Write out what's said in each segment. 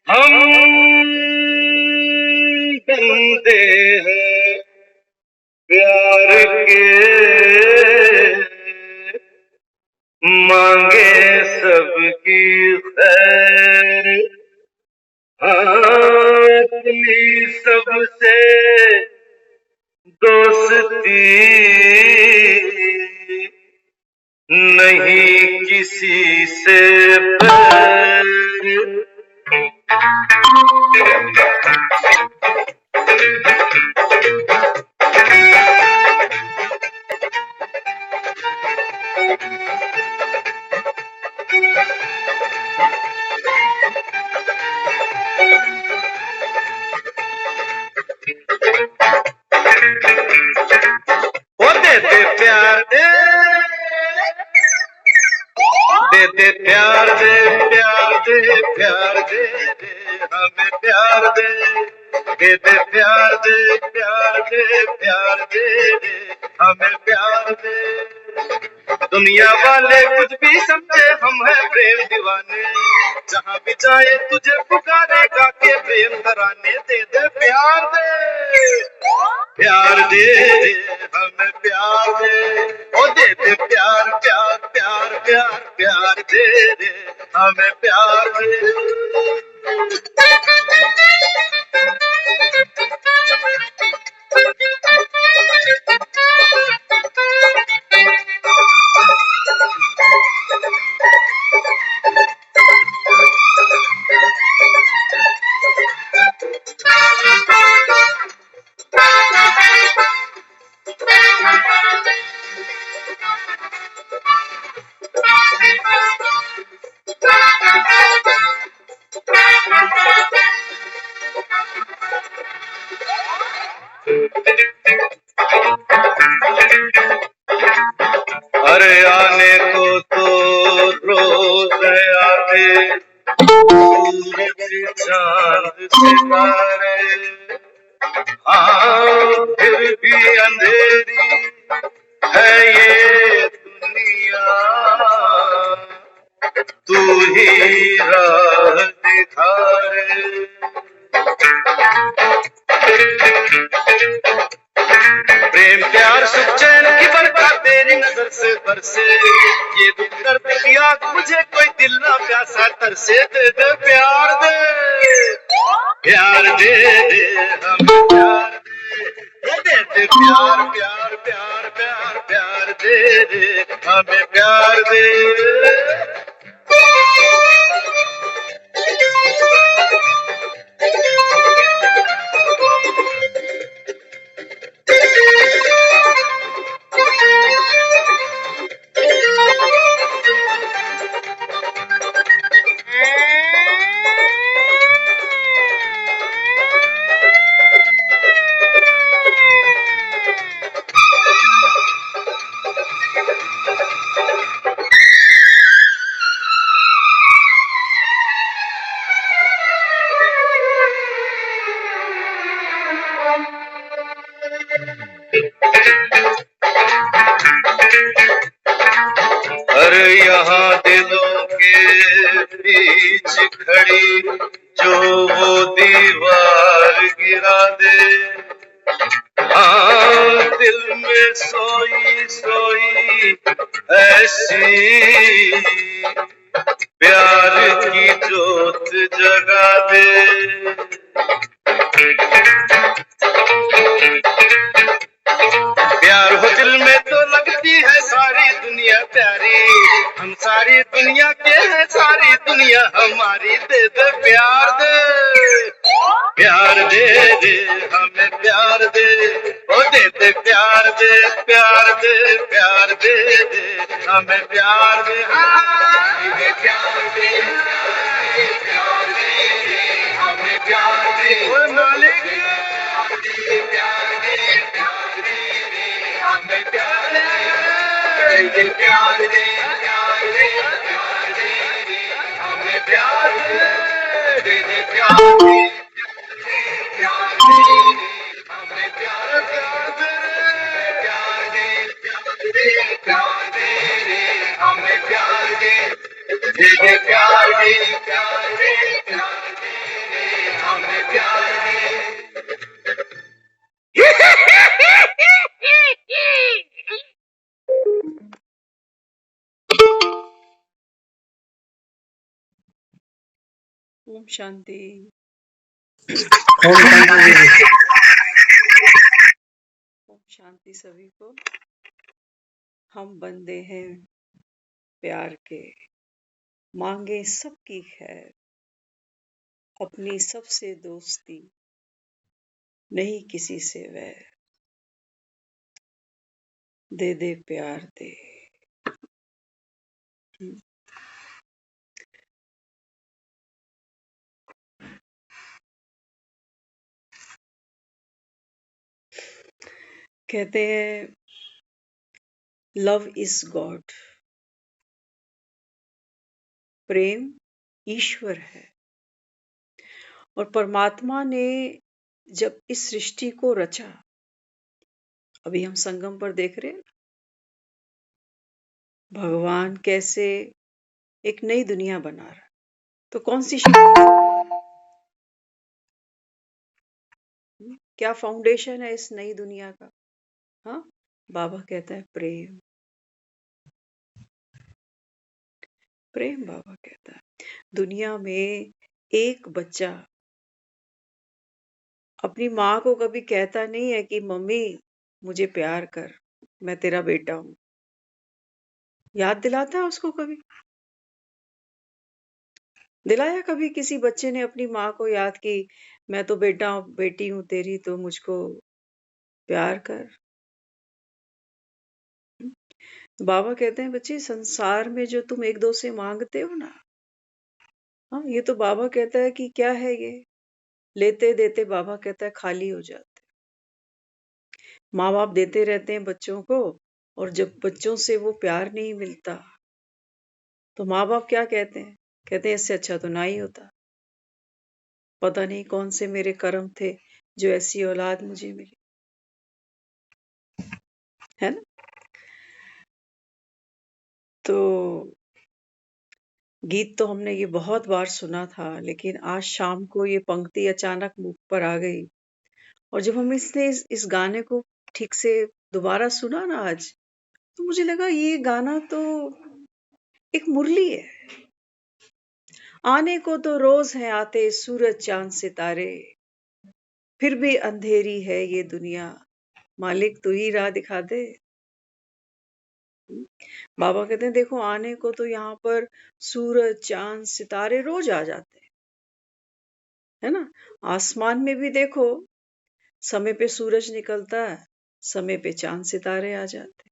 हम बंदे हैं प्यार के, मांगे सबकी खैर। हाँ, अपनी सबसे दोस्ती, नहीं किसी से बैर। वो दे दे प्यार दे, दे दे प्यार दे, प्यार दे, प्यार दे, हमें प्यार दे, दे दे प्यार दे, प्यार दे, प्यार दे, हमें प्यार दे। दुनिया वाले कुछ भी समझे, हम हैं प्रेम दीवाने, जहाँ भी जाए तुझे पुकारे गा के प्रेम तराने। दे दे प्यार दे, प्यार दे, हमें प्यार दे। ओ दे दे प्यार, प्यार, प्यार, प्यार, प्यार दे, हमें प्यार दे। अरे आने को तो रोज आते सूरज चांद सितारे, हाँ फिर भी अंधेरी है ये दुनिया, तू ही राह दिखा रे। प्रेम प्यार सुख चैन की बरकत तेरी नजर से बरसे, ये दुख दर्द की आग मुझे कोई दिल ना प्यासा तरसे। दे दे प्यार दे, प्यार दे, हमें प्यार दे, दे दे प्यार, प्यार, प्यार, प्यार, प्यार दे, हमें प्यार दे। अरे यहाँ दिलों के बीच खड़ी जो वो दीवार गिरा दे, हाँ दिल में सोई सोई ऐसी प्यार की जोत जगा दे। प्यार हो दिल में तो लगती है सारी दुनिया प्यारी, हम सारी दुनिया के हैं, सारी दुनिया हमारी। दे दे प्यार दे, प्यार दे, हमें प्यार दे। ओ दे दे प्यार दे, प्यार दे, प्यार दे, हमें प्यार दे। हमें प्यार दे, प्यार दे, हमें प्यार दे। ओ मालिक प्यार दे, प्यार दे, हमें प्यार दे, प्यार दे, प्यार दे, प्यार दे, हमें प्यार दे, दे दे प्यार दे, प्यार दे, हमें प्यार दे, प्यार दे, प्यार दे, प्यार दे, हमें प्यार दे। दे दे प्यार दे प्यार दे प्यार दे हमें प्यार दे। ओम शांति। ओम शांति। ओम शांति सभी को। हम बंदे हैं प्यार के, मांगे सबकी खैर, अपनी सबसे दोस्ती, नहीं किसी से वैर, दे दे प्यार दे। कहते हैं लव इज गॉड, प्रेम ईश्वर है। और परमात्मा ने जब इस सृष्टि को रचा, अभी हम संगम पर देख रहे हैं भगवान कैसे एक नई दुनिया बना रहा। तो कौन सी शक्ति से बना रहा? क्या फाउंडेशन है इस नई दुनिया का? हाँ, बाबा कहता है प्रेम। प्रेम बाबा कहता है। दुनिया में एक बच्चा अपनी माँ को कभी कहता नहीं है कि मम्मी मुझे प्यार कर, मैं तेरा बेटा हूं। याद दिलाता है उसको कभी? दिलाया कभी किसी बच्चे ने अपनी माँ को याद की मैं तो बेटा बेटी हूं तेरी, तो मुझको प्यार कर? तो बाबा कहते हैं बच्चे संसार में जो तुम एक दो से मांगते हो ना, हाँ, ये तो बाबा कहता है कि क्या है ये, लेते देते बाबा कहता है खाली हो जाते। माँ बाप देते रहते हैं बच्चों को, और जब बच्चों से वो प्यार नहीं मिलता तो माँ बाप क्या कहते हैं? कहते हैं इससे अच्छा तो ना ही होता। पता नहीं कौन से मेरे कर्म थे जो ऐसी औलाद मुझे मिली, है ना? तो गीत तो हमने ये बहुत बार सुना था, लेकिन आज शाम को ये पंक्ति अचानक मुख पर आ गई। और जब हम इस गाने को ठीक से दोबारा सुना ना आज, तो मुझे लगा ये गाना तो एक मुरली है। आने को तो रोज है आते सूरज चांद सितारे, फिर भी अंधेरी है ये दुनिया, मालिक तू ही राह दिखा दे। बाबा कहते हैं देखो आने को तो यहाँ पर सूरज चांद सितारे रोज आ जाते हैं, है ना? आसमान में भी देखो समय पे सूरज निकलता है, समय पे चांद सितारे आ जाते हैं,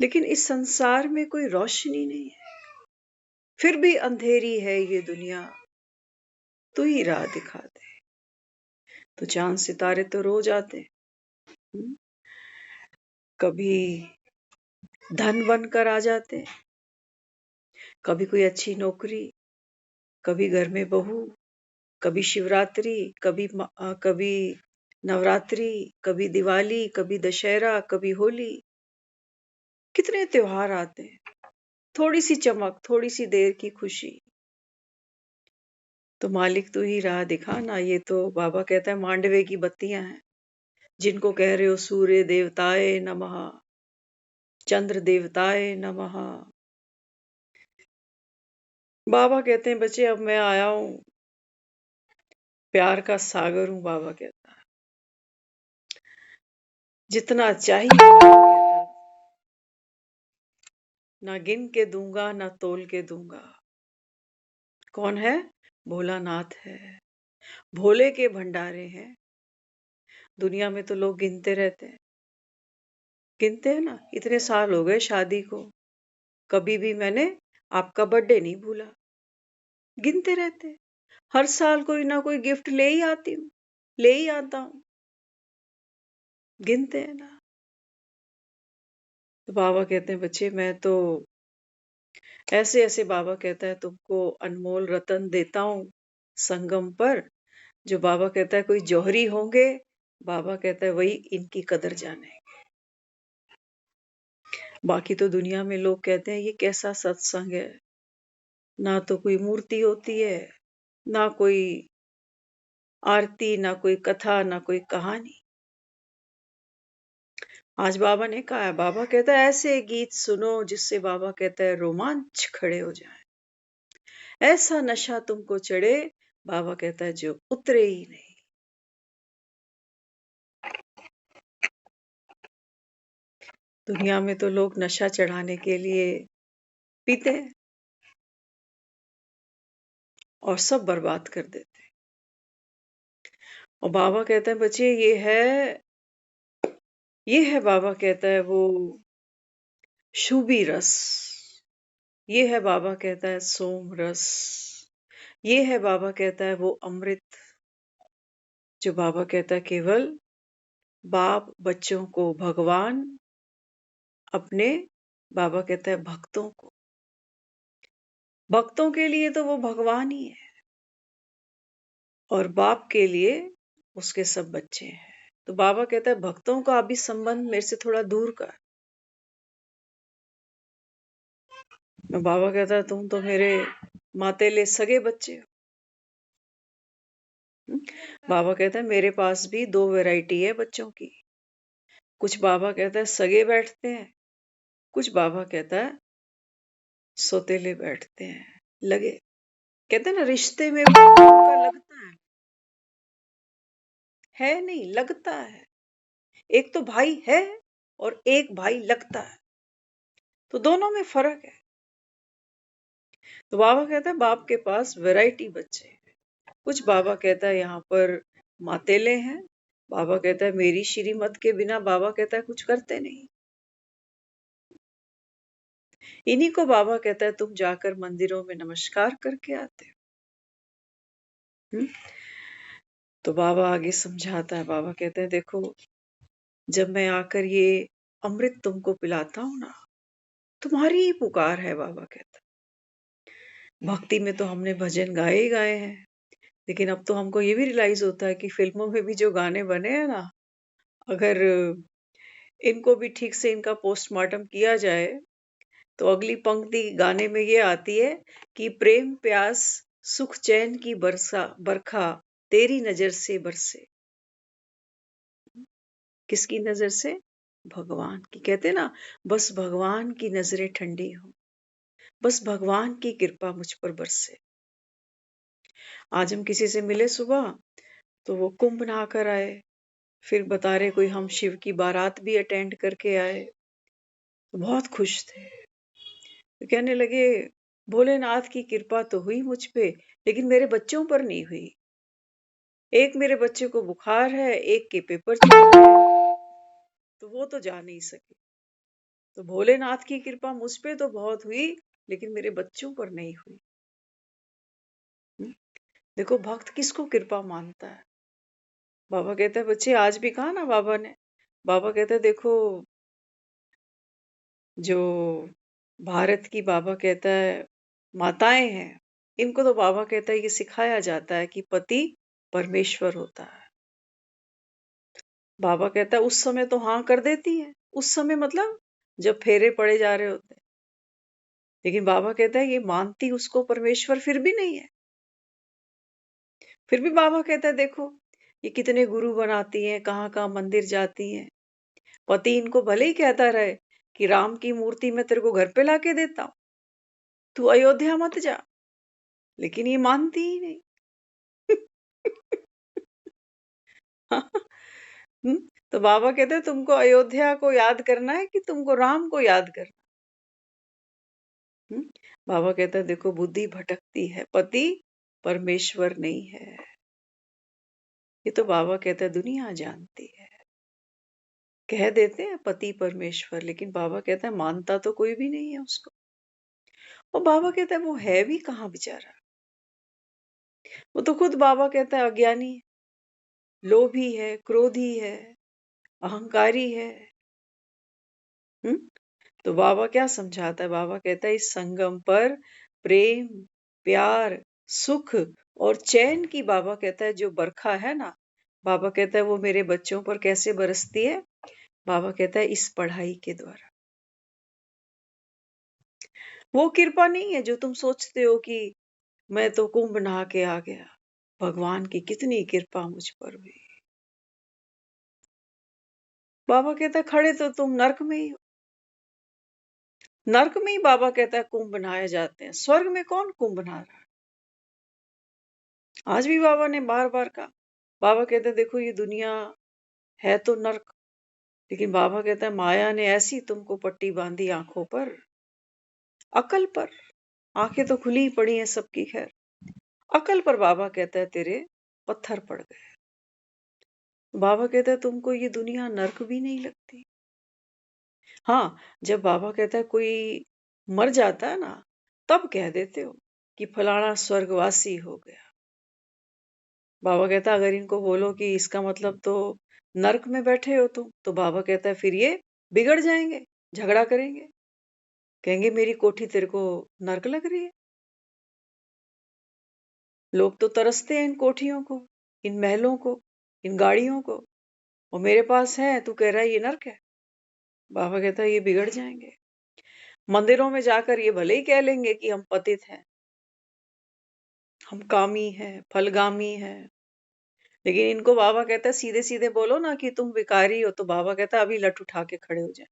लेकिन इस संसार में कोई रोशनी नहीं है। फिर भी अंधेरी है ये दुनिया, तू ही राह दिखा दे। तो चांद सितारे तो रोज आते हैं। कभी धन बनकर आ जाते हैं, कभी कोई अच्छी नौकरी, कभी घर में बहू, कभी शिवरात्रि, कभी नवरात्रि, कभी दिवाली, कभी दशहरा, कभी होली। कितने त्योहार आते हैं, थोड़ी सी चमक, थोड़ी सी देर की खुशी। तो मालिक तू ही राह दिखा ना। ये तो बाबा कहता है मांडवे की बत्तियां हैं, जिनको कह रहे हो सूर्य देवताए नमः, चंद्र देवताए नमः। बाबा कहते हैं बच्चे अब मैं आया हूं, प्यार का सागर हूं। बाबा कहता है जितना चाहिए, बाबा कहता है ना गिन के दूंगा ना तोल के दूंगा। कौन है? भोलानाथ है, भोले के भंडारे हैं। दुनिया में तो लोग गिनते रहते हैं, गिनते हैं ना। इतने साल हो गए शादी को, कभी भी मैंने आपका बर्थडे नहीं भूला। गिनते रहते हैं, हर साल कोई ना कोई गिफ्ट ले ही आती हूँ, ले ही आता हूँ। गिनते हैं ना। तो बाबा कहते हैं बच्चे मैं तो ऐसे ऐसे, बाबा कहता है तुमको अनमोल रतन देता हूँ संगम पर, जो बाबा कहता है कोई जौहरी होंगे, बाबा कहता है वही इनकी कदर जाने। बाकी तो दुनिया में लोग कहते हैं ये कैसा सत्संग है, ना तो कोई मूर्ति होती है, ना कोई आरती, ना कोई कथा, ना कोई कहानी। आज बाबा ने कहा है, बाबा कहता है ऐसे गीत सुनो जिससे बाबा कहता है रोमांच खड़े हो जाए, ऐसा नशा तुमको चढ़े, बाबा कहता है जो उतरे ही नहीं। दुनिया में तो लोग नशा चढ़ाने के लिए पीते हैं और सब बर्बाद कर देते हैं। और बाबा कहता है बच्चे ये है बाबा कहता है वो शुभी रस, ये है बाबा कहता है सोम रस, ये है बाबा कहता है वो अमृत, जो बाबा कहता है केवल बाप बच्चों को, भगवान अपने, बाबा कहता है भक्तों के लिए तो वो भगवान ही है, और बाप के लिए उसके सब बच्चे हैं। तो बाबा कहता है भक्तों का अभी संबंध मेरे से थोड़ा दूर कर। मैं बाबा कहता है तुम तो मेरे मातेले सगे बच्चे हो। बाबा कहता है मेरे पास भी 2 वैरायटी है बच्चों की, कुछ बाबा कहता है सगे बैठते हैं, कुछ बाबा कहता है सोतेले बैठते हैं लगे। कहते हैं ना रिश्ते में भी उनका लगता है नहीं, लगता है। एक तो भाई है और एक भाई लगता है, तो दोनों में फर्क है। तो बाबा कहता है बाप के पास वैरायटी बच्चे हैं, कुछ बाबा कहता है यहाँ पर मातेले हैं, बाबा कहता है मेरी श्रीमत के बिना बाबा कहता है कुछ करते नहीं। इन्हीं को बाबा कहता है तुम जाकर मंदिरों में नमस्कार करके आते हो। तो बाबा आगे समझाता है, बाबा कहते हैं देखो जब मैं आकर ये अमृत तुमको पिलाता हूं ना, तुम्हारी ही पुकार है। बाबा कहता है भक्ति में तो हमने भजन गाए ही गाए हैं, लेकिन अब तो हमको ये भी रियलाइज होता है कि फिल्मों में भी जो गाने बने हैं ना, अगर इनको भी ठीक से इनका पोस्टमार्टम किया जाए तो अगली पंक्ति गाने में ये आती है कि प्रेम प्यास सुख चैन की बरखा तेरी नजर से बरसे। किसकी नजर से? भगवान की। कहते ना बस भगवान की नजरें ठंडी हो, बस भगवान की कृपा मुझ पर बरसे। आज हम किसी से मिले सुबह तो वो कुंभ नहा कर आए, फिर बता रहे कोई हम शिव की बारात भी अटेंड करके आए, तो बहुत खुश थे। तो कहने लगे भोलेनाथ की कृपा तो हुई मुझ पे, लेकिन मेरे बच्चों पर नहीं हुई। एक मेरे बच्चे को बुखार है, एक के पेपर चल रहे हैं, तो वो तो जा नहीं सके। तो भोलेनाथ की कृपा मुझ पे तो बहुत हुई, लेकिन मेरे बच्चों पर नहीं हुई। देखो भक्त किसको कृपा मानता है। बाबा कहते हैं बच्चे आज भी कहा ना बाबा ने, बाबा कहते हैं देखो जो भारत की बाबा कहता है माताएं हैं, इनको तो बाबा कहता है ये सिखाया जाता है कि पति परमेश्वर होता है। बाबा कहता है उस समय तो हाँ कर देती है, उस समय मतलब जब फेरे पड़े जा रहे होते हैं, लेकिन बाबा कहता है ये मानती उसको परमेश्वर फिर भी नहीं है। फिर भी बाबा कहता है देखो ये कितने गुरु बनाती हैं, कहाँ कहाँ मंदिर जाती हैं, पति इनको भले ही कहता रहे कि राम की मूर्ति मैं तेरे को घर पे लाके देता हूं, तू अयोध्या मत जा, लेकिन ये मानती ही नहीं। तो बाबा कहते हैं तुमको अयोध्या को याद करना है कि तुमको राम को याद करना। बाबा कहता है देखो बुद्धि भटकती है, पति परमेश्वर नहीं है। ये तो बाबा कहता है दुनिया जानती है, कह देते हैं पति परमेश्वर, लेकिन बाबा कहता है मानता तो कोई भी नहीं है उसको। और बाबा कहता है वो है भी कहाँ बेचारा, वो तो खुद बाबा कहता है अज्ञानी है, लोभी है, क्रोधी है, अहंकारी है। तो बाबा क्या समझाता है, बाबा कहता है इस संगम पर प्रेम प्यार सुख और चैन की बाबा कहता है जो बरखा है ना, बाबा कहता है वो मेरे बच्चों पर कैसे बरसती है। बाबा कहता है इस पढ़ाई के द्वारा। वो कृपा नहीं है जो तुम सोचते हो कि मैं तो कुंभ नहा के आ गया। भगवान की कितनी कृपा मुझ पर भी। बाबा कहता है खड़े तो तुम नर्क में ही हो। नर्क में ही बाबा कहता है कुंभ नहाए जाते हैं, स्वर्ग में कौन कुंभ नहा रहा है? आज भी बाबा ने बार बार कहा। बाबा कहते हैं देखो ये दुनिया है तो नर्क, लेकिन बाबा कहता है माया ने ऐसी तुमको पट्टी बांधी आंखों पर, अकल पर। आंखें तो खुली ही पड़ी हैं सबकी, खैर अकल पर बाबा कहता है तेरे पत्थर पड़ गए। बाबा कहता है तुमको ये दुनिया नर्क भी नहीं लगती। हाँ, जब बाबा कहता है कोई मर जाता है ना, तब कह देते हो कि फलाना स्वर्गवासी हो गया। बाबा कहता है अगर इनको बोलो कि इसका मतलब तो नर्क में बैठे हो तुम, तो बाबा कहता है फिर ये बिगड़ जाएंगे, झगड़ा करेंगे, कहेंगे मेरी कोठी तेरे को नर्क लग रही है। लोग तो तरसते हैं इन कोठियों को, इन महलों को, इन गाड़ियों को, और मेरे पास है, तू कह रहा है ये नर्क है। बाबा कहता है ये बिगड़ जाएंगे। मंदिरों में जाकर ये भले ही कह लेंगे कि हम पतित हैं, हम कामी हैं, फलगामी हैं, लेकिन इनको बाबा कहता है सीधे सीधे बोलो ना कि तुम भिखारी हो, तो बाबा कहता है अभी लट उठा के खड़े हो जाए।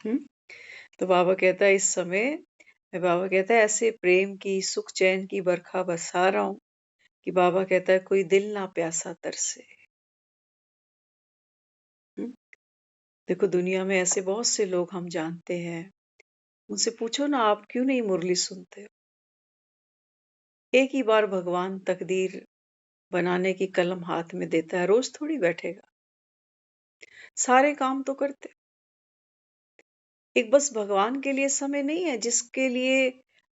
हम्म? तो बाबा कहता है इस समय, बाबा कहता है ऐसे प्रेम की सुख चैन की बरखा बरसा रहा हूं कि बाबा कहता है कोई दिल ना प्यासा तरसे। हम्म? देखो दुनिया में ऐसे बहुत से लोग हम जानते हैं, उनसे पूछो ना आप क्यों नहीं मुरली सुनते हो। एक ही बार भगवान तकदीर बनाने की कलम हाथ में देता है, रोज थोड़ी बैठेगा, सारे काम तो करते। एक बस भगवान के लिए समय नहीं है जिसके लिए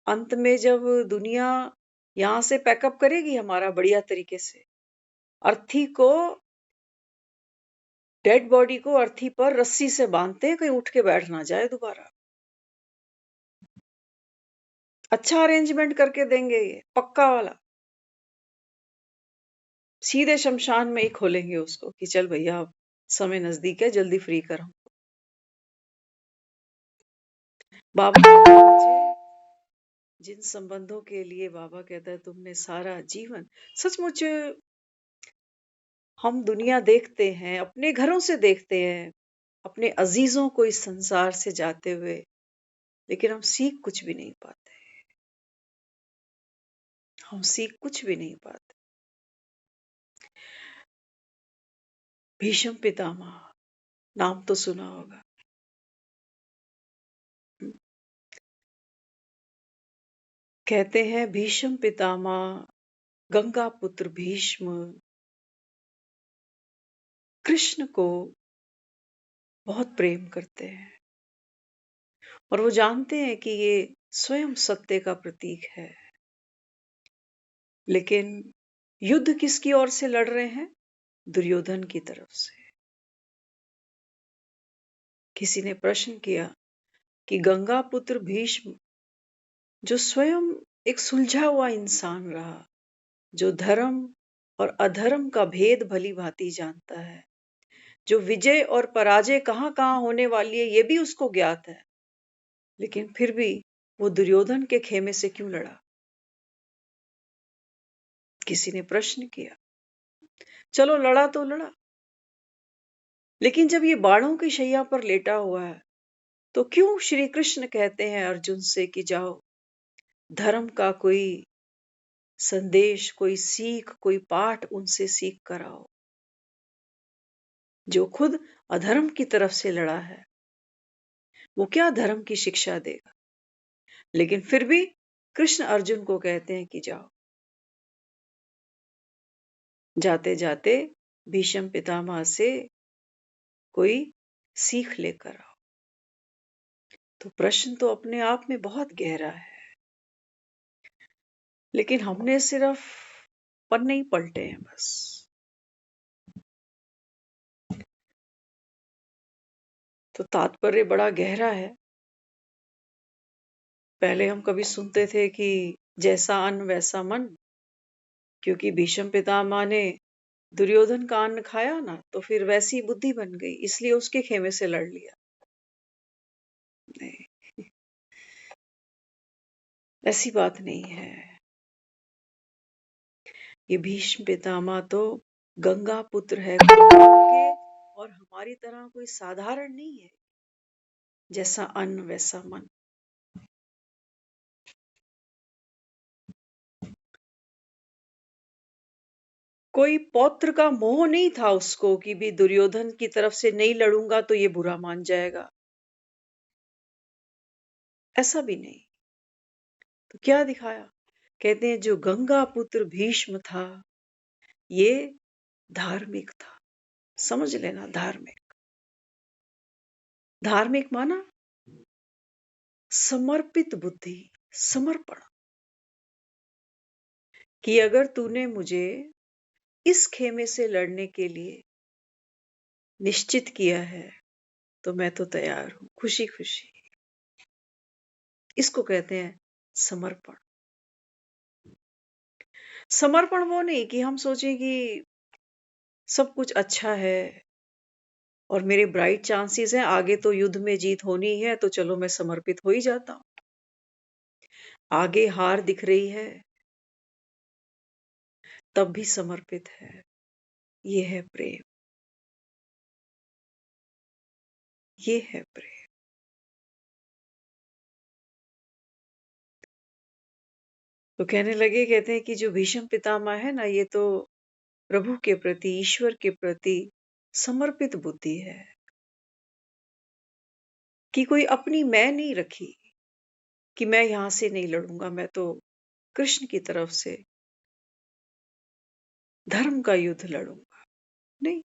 अंत में जब दुनिया यहां से पैकअप करेगी हमारा बढ़िया तरीके से, अर्थी को, डेड बॉडी को अर्थी पर रस्सी से बांधते हैं, कहीं उठ के बैठ ना जाए दोबारा। अच्छा अरेंजमेंट करके देंगे, ये पक्का वाला। सीधे शमशान में ही खोलेंगे उसको कि चल भैया अब समय नजदीक है, जल्दी फ्री कर हमको। बाबा कहते हैं, बच्चे जिन संबंधों के लिए बाबा कहता है तुमने सारा जीवन, सचमुच हम दुनिया देखते हैं, अपने घरों से देखते हैं, अपने अजीजों को इस संसार से जाते हुए, लेकिन हम सीख कुछ भी नहीं पाते। हम सीख कुछ भी नहीं पाते। भीष्म पितामह नाम तो सुना होगा। कहते हैं भीष्म पितामह, गंगा पुत्र भीष्म कृष्ण को बहुत प्रेम करते हैं, और वो जानते हैं कि ये स्वयं सत्य का प्रतीक है। लेकिन युद्ध किसकी ओर से लड़ रहे हैं? दुर्योधन की तरफ से। किसी ने प्रश्न किया कि गंगा पुत्र भीष्म जो स्वयं एक सुलझा हुआ इंसान रहा, जो धर्म और अधर्म का भेद भली भांति जानता है, जो विजय और पराजय कहां कहां होने वाली है ये भी उसको ज्ञात है, लेकिन फिर भी वो दुर्योधन के खेमे से क्यों लड़ा? किसी ने प्रश्न किया। चलो लड़ा तो लड़ा, लेकिन जब ये बाणों की शैया पर लेटा हुआ है, तो क्यों श्री कृष्ण कहते हैं अर्जुन से कि जाओ धर्म का कोई संदेश, कोई सीख, कोई पाठ उनसे सीख कर आओ, जो खुद अधर्म की तरफ से लड़ा है। वो क्या धर्म की शिक्षा देगा? लेकिन फिर भी कृष्ण अर्जुन को कहते हैं कि जाओ, जाते जाते भीष्म पितामह से कोई सीख लेकर आओ। तो प्रश्न तो अपने आप में बहुत गहरा है, लेकिन हमने सिर्फ पन्ने ही पलटे हैं बस। तो तात्पर्य बड़ा गहरा है। पहले हम कभी सुनते थे कि जैसा अन्न वैसा मन, क्योंकि भीष्म पितामह ने दुर्योधन का अन्न खाया ना तो फिर वैसी बुद्धि बन गई, इसलिए उसके खेमे से लड़ लिया। नहीं, ऐसी बात नहीं है। ये भीष्म पितामह तो गंगा पुत्र है, के और हमारी तरह कोई साधारण नहीं है। जैसा अन्न वैसा मन। कोई पौत्र का मोह नहीं था उसको कि भी दुर्योधन की तरफ से नहीं लड़ूंगा तो ये बुरा मान जाएगा, ऐसा भी नहीं। तो क्या दिखाया? कहते हैं जो गंगा पुत्र भीष्म था ये धार्मिक था। समझ लेना, धार्मिक। धार्मिक माना समर्पित बुद्धि, समर्पण, कि अगर तूने मुझे इस खेमे से लड़ने के लिए निश्चित किया है तो मैं तो तैयार हूं, खुशी खुशी। इसको कहते हैं समर्पण। समर्पण वो नहीं कि हम सोचें कि सब कुछ अच्छा है और मेरे ब्राइट चांसेस हैं, आगे तो युद्ध में जीत होनी है तो चलो मैं समर्पित हो ही जाता हूं। आगे हार दिख रही है तब भी समर्पित है। ये है प्रेम, ये है प्रेम। तो कहने लगे, कहते हैं कि जो भीष्म पितामह है ना ये तो प्रभु के प्रति, ईश्वर के प्रति समर्पित बुद्धि है, कि कोई अपनी मैं नहीं रखी कि मैं यहां से नहीं लड़ूंगा, मैं तो कृष्ण की तरफ से धर्म का युद्ध लड़ूंगा। नहीं,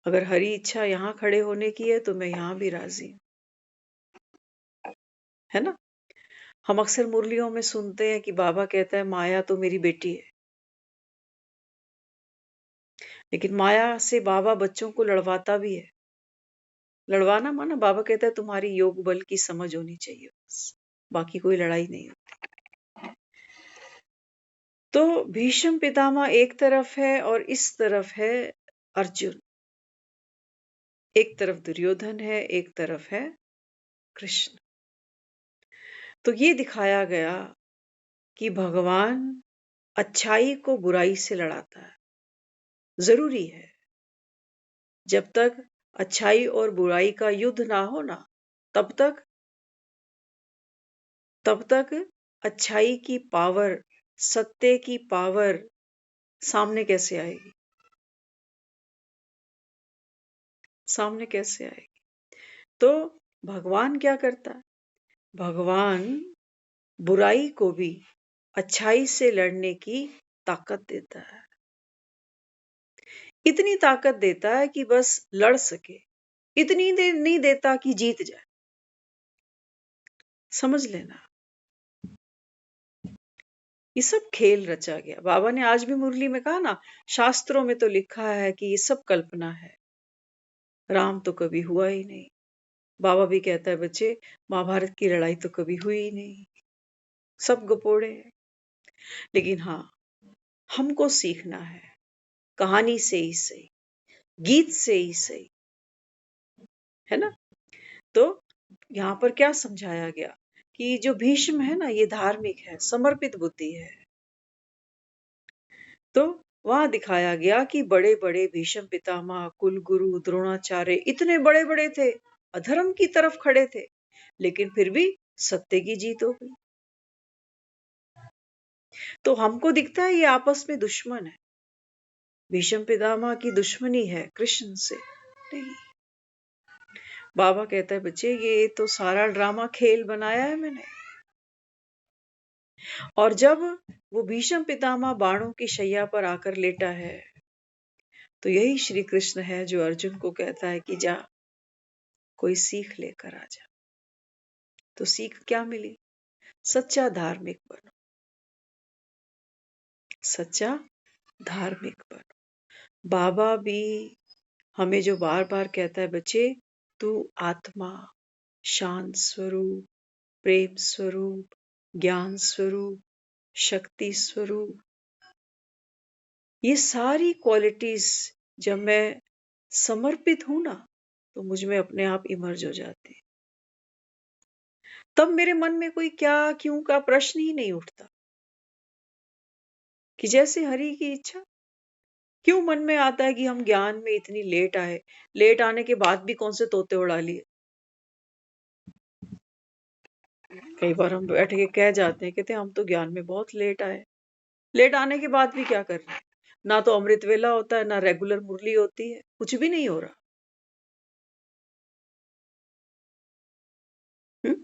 अगर हरी इच्छा यहां खड़े होने की है तो मैं यहां भी राजी हूं, है ना। हम अक्सर मुरलियों में सुनते हैं कि बाबा कहता है माया तो मेरी बेटी है, लेकिन माया से बाबा बच्चों को लड़वाता भी है। लड़वाना माना बाबा कहता है तुम्हारी योग बल की समझ होनी चाहिए, बस, बाकी कोई लड़ाई नहीं होती। तो भीष्म पितामह एक तरफ है और इस तरफ है अर्जुन। एक तरफ दुर्योधन है, एक तरफ है कृष्ण। तो ये दिखाया गया कि भगवान अच्छाई को बुराई से लड़ाता है। जरूरी है, जब तक अच्छाई और बुराई का युद्ध ना हो ना तब तक अच्छाई की पावर, सत्य की पावर सामने कैसे आएगी? सामने कैसे आएगी? तो भगवान क्या करता है? भगवान बुराई को भी अच्छाई से लड़ने की ताकत देता है। इतनी ताकत देता है कि बस लड़ सके, इतनी देर नहीं देता कि जीत जाए। समझ लेना, ये सब खेल रचा गया। बाबा ने आज भी मुरली में कहा ना, शास्त्रों में तो लिखा है कि ये सब कल्पना है, राम तो कभी हुआ ही नहीं। बाबा भी कहता है बच्चे, महाभारत की लड़ाई तो कभी हुई ही नहीं, सब गपोड़े हैं। लेकिन हाँ, हमको सीखना है, कहानी से ही सही, गीत से ही सही, है ना। तो यहाँ पर क्या समझाया गया कि जो भीष्म है ना ये धार्मिक है, समर्पित बुद्धि है। तो वहां दिखाया गया कि बड़े बड़े भीष्म पितामह, कुल गुरु द्रोणाचार्य इतने बड़े बड़े थे, अधर्म की तरफ खड़े थे, लेकिन फिर भी सत्य की जीत हो गई। तो हमको दिखता है ये आपस में दुश्मन है, भीष्म पितामह की दुश्मनी है कृष्ण से, नहीं। बाबा कहता है बच्चे ये तो सारा ड्रामा खेल बनाया है मैंने। और जब वो भीष्म पितामह बाणों की शैया पर आकर लेटा है तो यही श्री कृष्ण है जो अर्जुन को कहता है कि जा कोई सीख लेकर आ जा। तो सीख क्या मिली? सच्चा धार्मिक बनो, सच्चा धार्मिक बनो। बाबा भी हमें जो बार बार कहता है बच्चे तू आत्मा, शांत स्वरूप, प्रेम स्वरूप, ज्ञान स्वरूप, शक्ति स्वरूप, ये सारी क्वालिटीज जब मैं समर्पित हूं ना, तो मुझ में अपने आप इमर्ज हो जाती। तब मेरे मन में कोई क्या क्यों का प्रश्न ही नहीं उठता, कि जैसे हरि की इच्छा। क्यों मन में आता है कि हम ज्ञान में इतनी लेट आए, लेट आने के बाद भी कौन से तोते उड़ा लिए। कई बार हम बैठ के कह जाते हैं, कहते हैं हम तो ज्ञान में बहुत लेट आए। लेट आने के बाद भी क्या कर रहे हैं? ना तो अमृत वेला होता है, ना रेगुलर मुरली होती है, कुछ भी नहीं हो रहा। हुँ?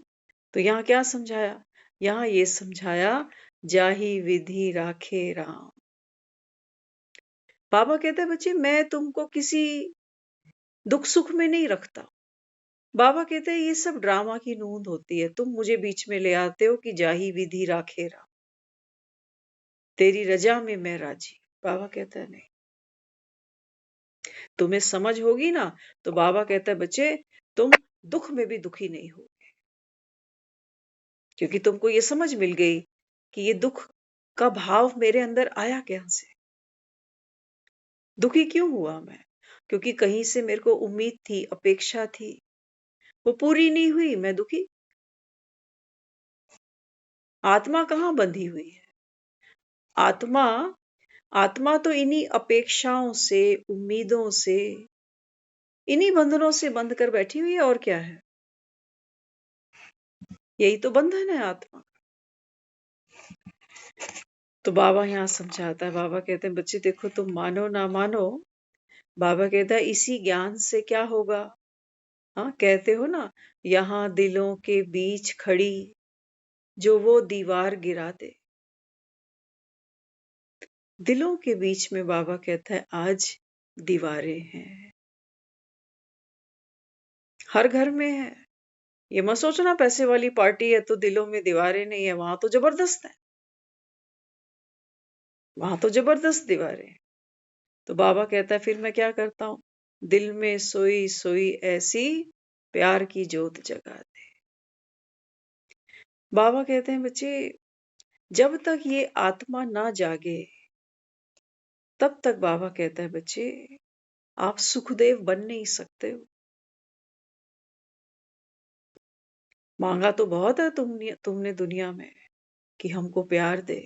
तो यहाँ क्या समझाया? यहाँ ये समझाया, जाहि विधि राखे राम। बाबा कहते हैं बच्चे मैं तुमको किसी दुख सुख में नहीं रखता। बाबा कहते हैं ये सब ड्रामा की नूंद होती है, तुम मुझे बीच में ले आते हो कि जाहि विधि राखे राम, तेरी रजा में मैं राजी। बाबा कहता है नहीं, तुम्हें समझ होगी ना, तो बाबा कहता है बच्चे तुम दुख में भी दुखी नहीं हो, क्योंकि तुमको ये समझ मिल गई कि ये दुख का भाव मेरे अंदर आया क्या से। दुखी क्यों हुआ मैं? क्योंकि कहीं से मेरे को उम्मीद थी, अपेक्षा थी, वो पूरी नहीं हुई, मैं दुखी। आत्मा कहाँ बंधी हुई है? आत्मा आत्मा तो इन्हीं अपेक्षाओं से, उम्मीदों से, इन्हीं बंधनों से बंध कर बैठी हुई है, और क्या है? यही तो बंधन है आत्मा। तो बाबा यहाँ समझाता है, बाबा कहते हैं बच्चे देखो तुम मानो ना मानो, बाबा कहता है इसी ज्ञान से क्या होगा। हाँ, कहते हो ना, यहाँ दिलों के बीच खड़ी जो वो दीवार गिरा दे। दिलों के बीच में बाबा कहता है आज दीवारें हैं, हर घर में है। ये मत सोचना पैसे वाली पार्टी है तो दिलों में दीवारें नहीं है, वहां तो जबरदस्त है, वहां तो जबरदस्त दीवारें हैं। तो बाबा कहता है फिर मैं क्या करता हूँ, दिल में सोई सोई ऐसी प्यार की जोत जगा दे। बाबा कहते हैं बच्चे जब तक ये आत्मा ना जागे, तब तक बाबा कहता है बच्चे आप सुखदेव बन नहीं सकते हो। मांगा तो बहुत है तुमने दुनिया में कि हमको प्यार दे,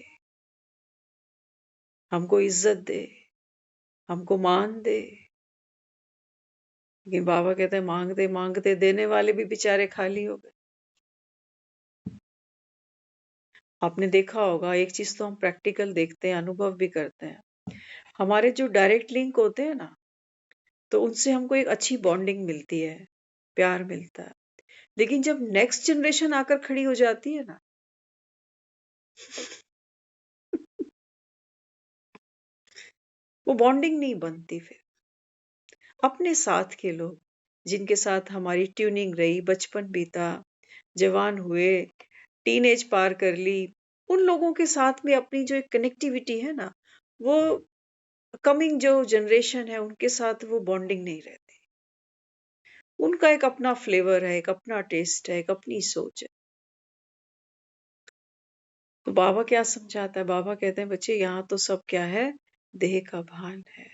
हमको इज्जत दे, हमको मान दे। लेकिन बाबा कहते हैं मांगते मांगते देने वाले भी बेचारे खाली हो गए। आपने देखा होगा, एक चीज तो हम प्रैक्टिकल देखते हैं, अनुभव भी करते हैं। हमारे जो डायरेक्ट लिंक होते हैं ना, तो उनसे हमको एक अच्छी बॉन्डिंग मिलती है, प्यार मिलता है। लेकिन जब नेक्स्ट जनरेशन आकर खड़ी हो जाती है ना, वो बॉन्डिंग नहीं बनती फिर। अपने साथ के लोग जिनके साथ हमारी ट्यूनिंग रही, बचपन बीता, जवान हुए, टीनेज पार कर ली, उन लोगों के साथ में अपनी जो एक कनेक्टिविटी है ना, वो कमिंग जो जनरेशन है उनके साथ वो बॉन्डिंग नहीं रहती। उनका एक अपना फ्लेवर है, एक अपना टेस्ट है, एक अपनी सोच है। तो बाबा क्या समझाता है? बाबा कहते हैं बच्चे यहाँ तो सब क्या है, देह का भान है।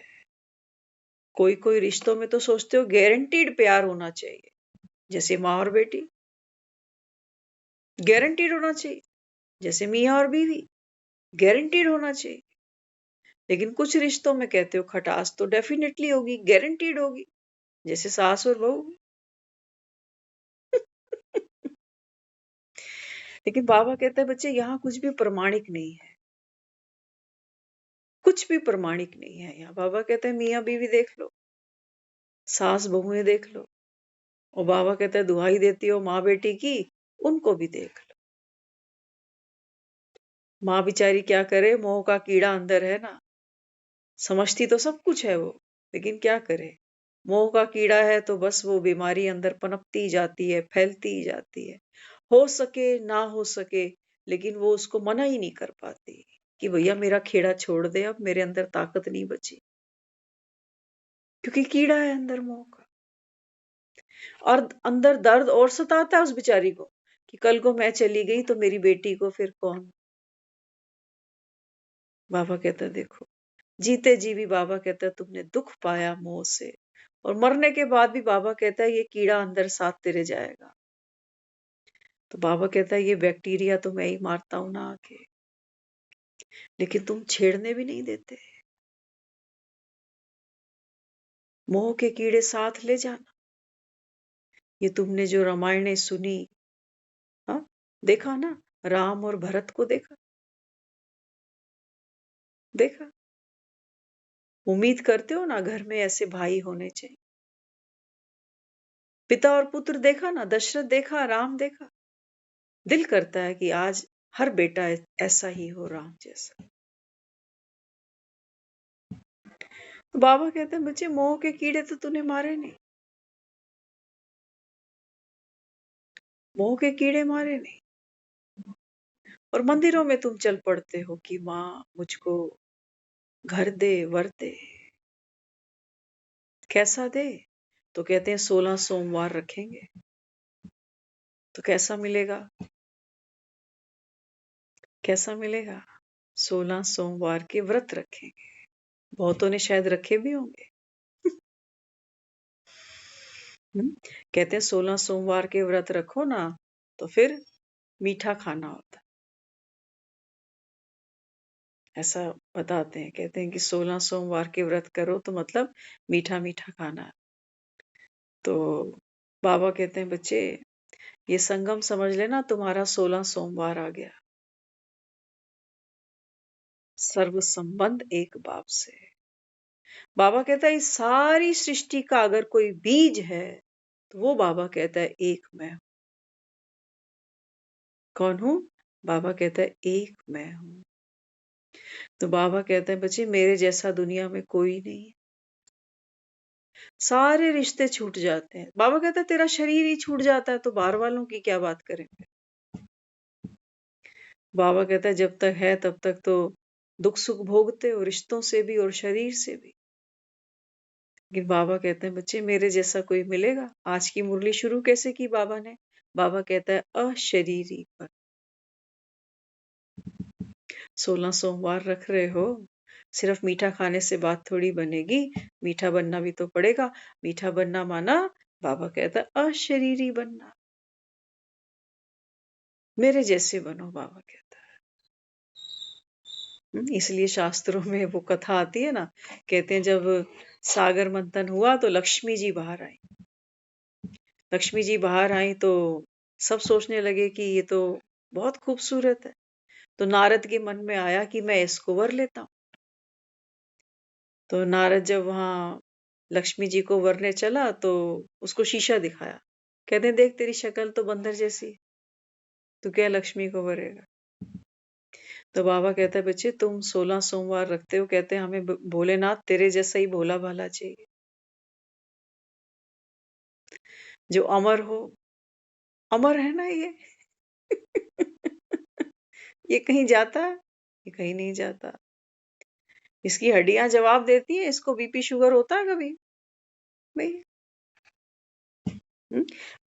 कोई कोई रिश्तों में तो सोचते हो गारंटीड प्यार होना चाहिए, जैसे माँ और बेटी, गारंटीड होना चाहिए, जैसे मियाँ और बीवी, गारंटीड होना चाहिए। लेकिन कुछ रिश्तों में कहते हो खटास तो डेफिनेटली होगी, गारंटीड होगी, जैसे सास और बहू। लेकिन बाबा कहते हैं बच्चे यहाँ कुछ भी प्रमाणिक नहीं है, कुछ भी प्रमाणिक नहीं है। यहाँ बाबा कहते हैं मियाँ बीवी देख लो, सास बहुएं देख लो, और बाबा कहते हैं दुहाई देती हो माँ बेटी की, उनको भी देख लो। माँ बेचारी क्या करे, मोह का कीड़ा अंदर है ना, समझती तो सब कुछ है वो, लेकिन क्या करे, मोह का कीड़ा है तो बस वो बीमारी अंदर पनपती जाती है, फैलती जाती है। हो सके ना हो सके, लेकिन वो उसको मना ही नहीं कर पाती कि भैया मेरा खेड़ा छोड़ दे, अब मेरे अंदर ताकत नहीं बची, क्योंकि कीड़ा है अंदर मोह का। और अंदर दर्द और सताता है उस बेचारी को कि कल को मैं चली गई तो मेरी बेटी को फिर कौन। बाबा कहता है देखो, जीते जी भी बाबा कहता है तुमने दुख पाया मोह से, और मरने के बाद भी बाबा कहता है ये कीड़ा अंदर साथ तेरे जाएगा। तो बाबा कहता है ये बैक्टीरिया तो मैं ही मारता हूं ना आके, लेकिन तुम छेड़ने भी नहीं देते। मोह के कीड़े साथ ले जाना। ये तुमने जो रामायण सुनी, हाँ, देखा ना, राम और भरत को देखा, देखा। उम्मीद करते हो ना घर में ऐसे भाई होने चाहिए। पिता और पुत्र देखा ना, दशरथ देखा, राम देखा। दिल करता है कि आज हर बेटा ऐसा ही हो, राम जैसा। तो बाबा कहते हैं बच्चे मोह के कीड़े तो तूने मारे नहीं, मोह के कीड़े मारे नहीं। और मंदिरों में तुम चल पड़ते हो कि माँ मुझको घर दे, वर दे। कैसा दे? तो कहते हैं 16 सोमवार रखेंगे। तो कैसा मिलेगा? कैसा मिलेगा? 16 सोमवार के व्रत रखेंगे। बहुतों ने शायद रखे भी होंगे। कहते हैं 16 सोमवार के व्रत रखो ना, तो फिर मीठा खाना होता है। ऐसा बताते हैं, कहते हैं कि 16 सोमवार के व्रत करो तो मतलब मीठा मीठा खाना है। तो बाबा कहते हैं बच्चे ये संगम समझ लेना, तुम्हारा 16 सोमवार आ गया। सर्व संबंध एक बाप से। बाबा कहता है इस सारी सृष्टि का अगर कोई बीज है तो वो बाबा कहता है एक मैं हूं। कौन हूं? बाबा कहता है एक मैं हूं। तो बाबा कहते हैं बच्चे मेरे जैसा दुनिया में कोई नहीं है। सारे रिश्ते छूट जाते हैं। बाबा कहता है तेरा शरीर ही छूट जाता है तो बाहर वालों की क्या बात करेंगे। बाबा कहता है जब तक है तब तक तो दुख सुख भोगते हो, रिश्तों से भी और शरीर से भी। लेकिन बाबा कहते हैं बच्चे मेरे जैसा कोई मिलेगा। आज की मुरली शुरू कैसे की बाबा ने? बाबा कहता है अशरीरी पर। 16 सोमवार रख रहे हो, सिर्फ मीठा खाने से बात थोड़ी बनेगी, मीठा बनना भी तो पड़ेगा। मीठा बनना माना बाबा कहता है अशरीरी बनना, मेरे जैसे बनो, बाबा कहता है। इसलिए शास्त्रों में वो कथा आती है ना, कहते हैं जब सागर मंथन हुआ तो लक्ष्मी जी बाहर आई। लक्ष्मी जी बाहर आई तो सब सोचने लगे कि ये तो बहुत खूबसूरत है। तो नारद के मन में आया कि मैं इसको वर लेता हूँ। तो नारद जब वहां लक्ष्मी जी को वरने चला तो उसको शीशा दिखाया। कहते हैं देख तेरी शक्ल तो बंदर जैसी है, तू क्या लक्ष्मी को वरेगा। तो बाबा कहता है बच्चे तुम 16 सोमवार रखते हो, कहते हैं हमें भोलेनाथ तेरे जैसा ही भोला भाला चाहिए, जो अमर हो। अमर है ना ये। ये कहीं जाता है? ये कहीं नहीं जाता। इसकी हड्डियां जवाब देती हैं। इसको बीपी शुगर होता है कभी? नहीं।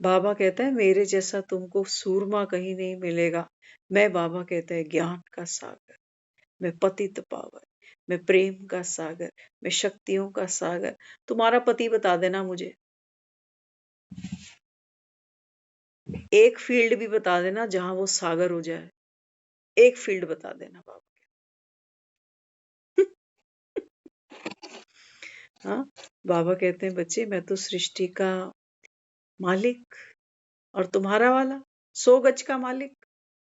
बाबा कहता है मेरे जैसा तुमको सूरमा कहीं नहीं मिलेगा। मैं, बाबा कहता है, ज्ञान का सागर, मैं पतित पावन, मैं प्रेम का सागर, मैं शक्तियों का सागर। तुम्हारा पति बता देना मुझे, एक फील्ड भी बता देना जहां वो सागर हो जाए। एक फील्ड बता देना बाबा। हाँ, बाबा कहते हैं बच्चे मैं तो सृष्टि का मालिक, और तुम्हारा वाला 100 गज का मालिक,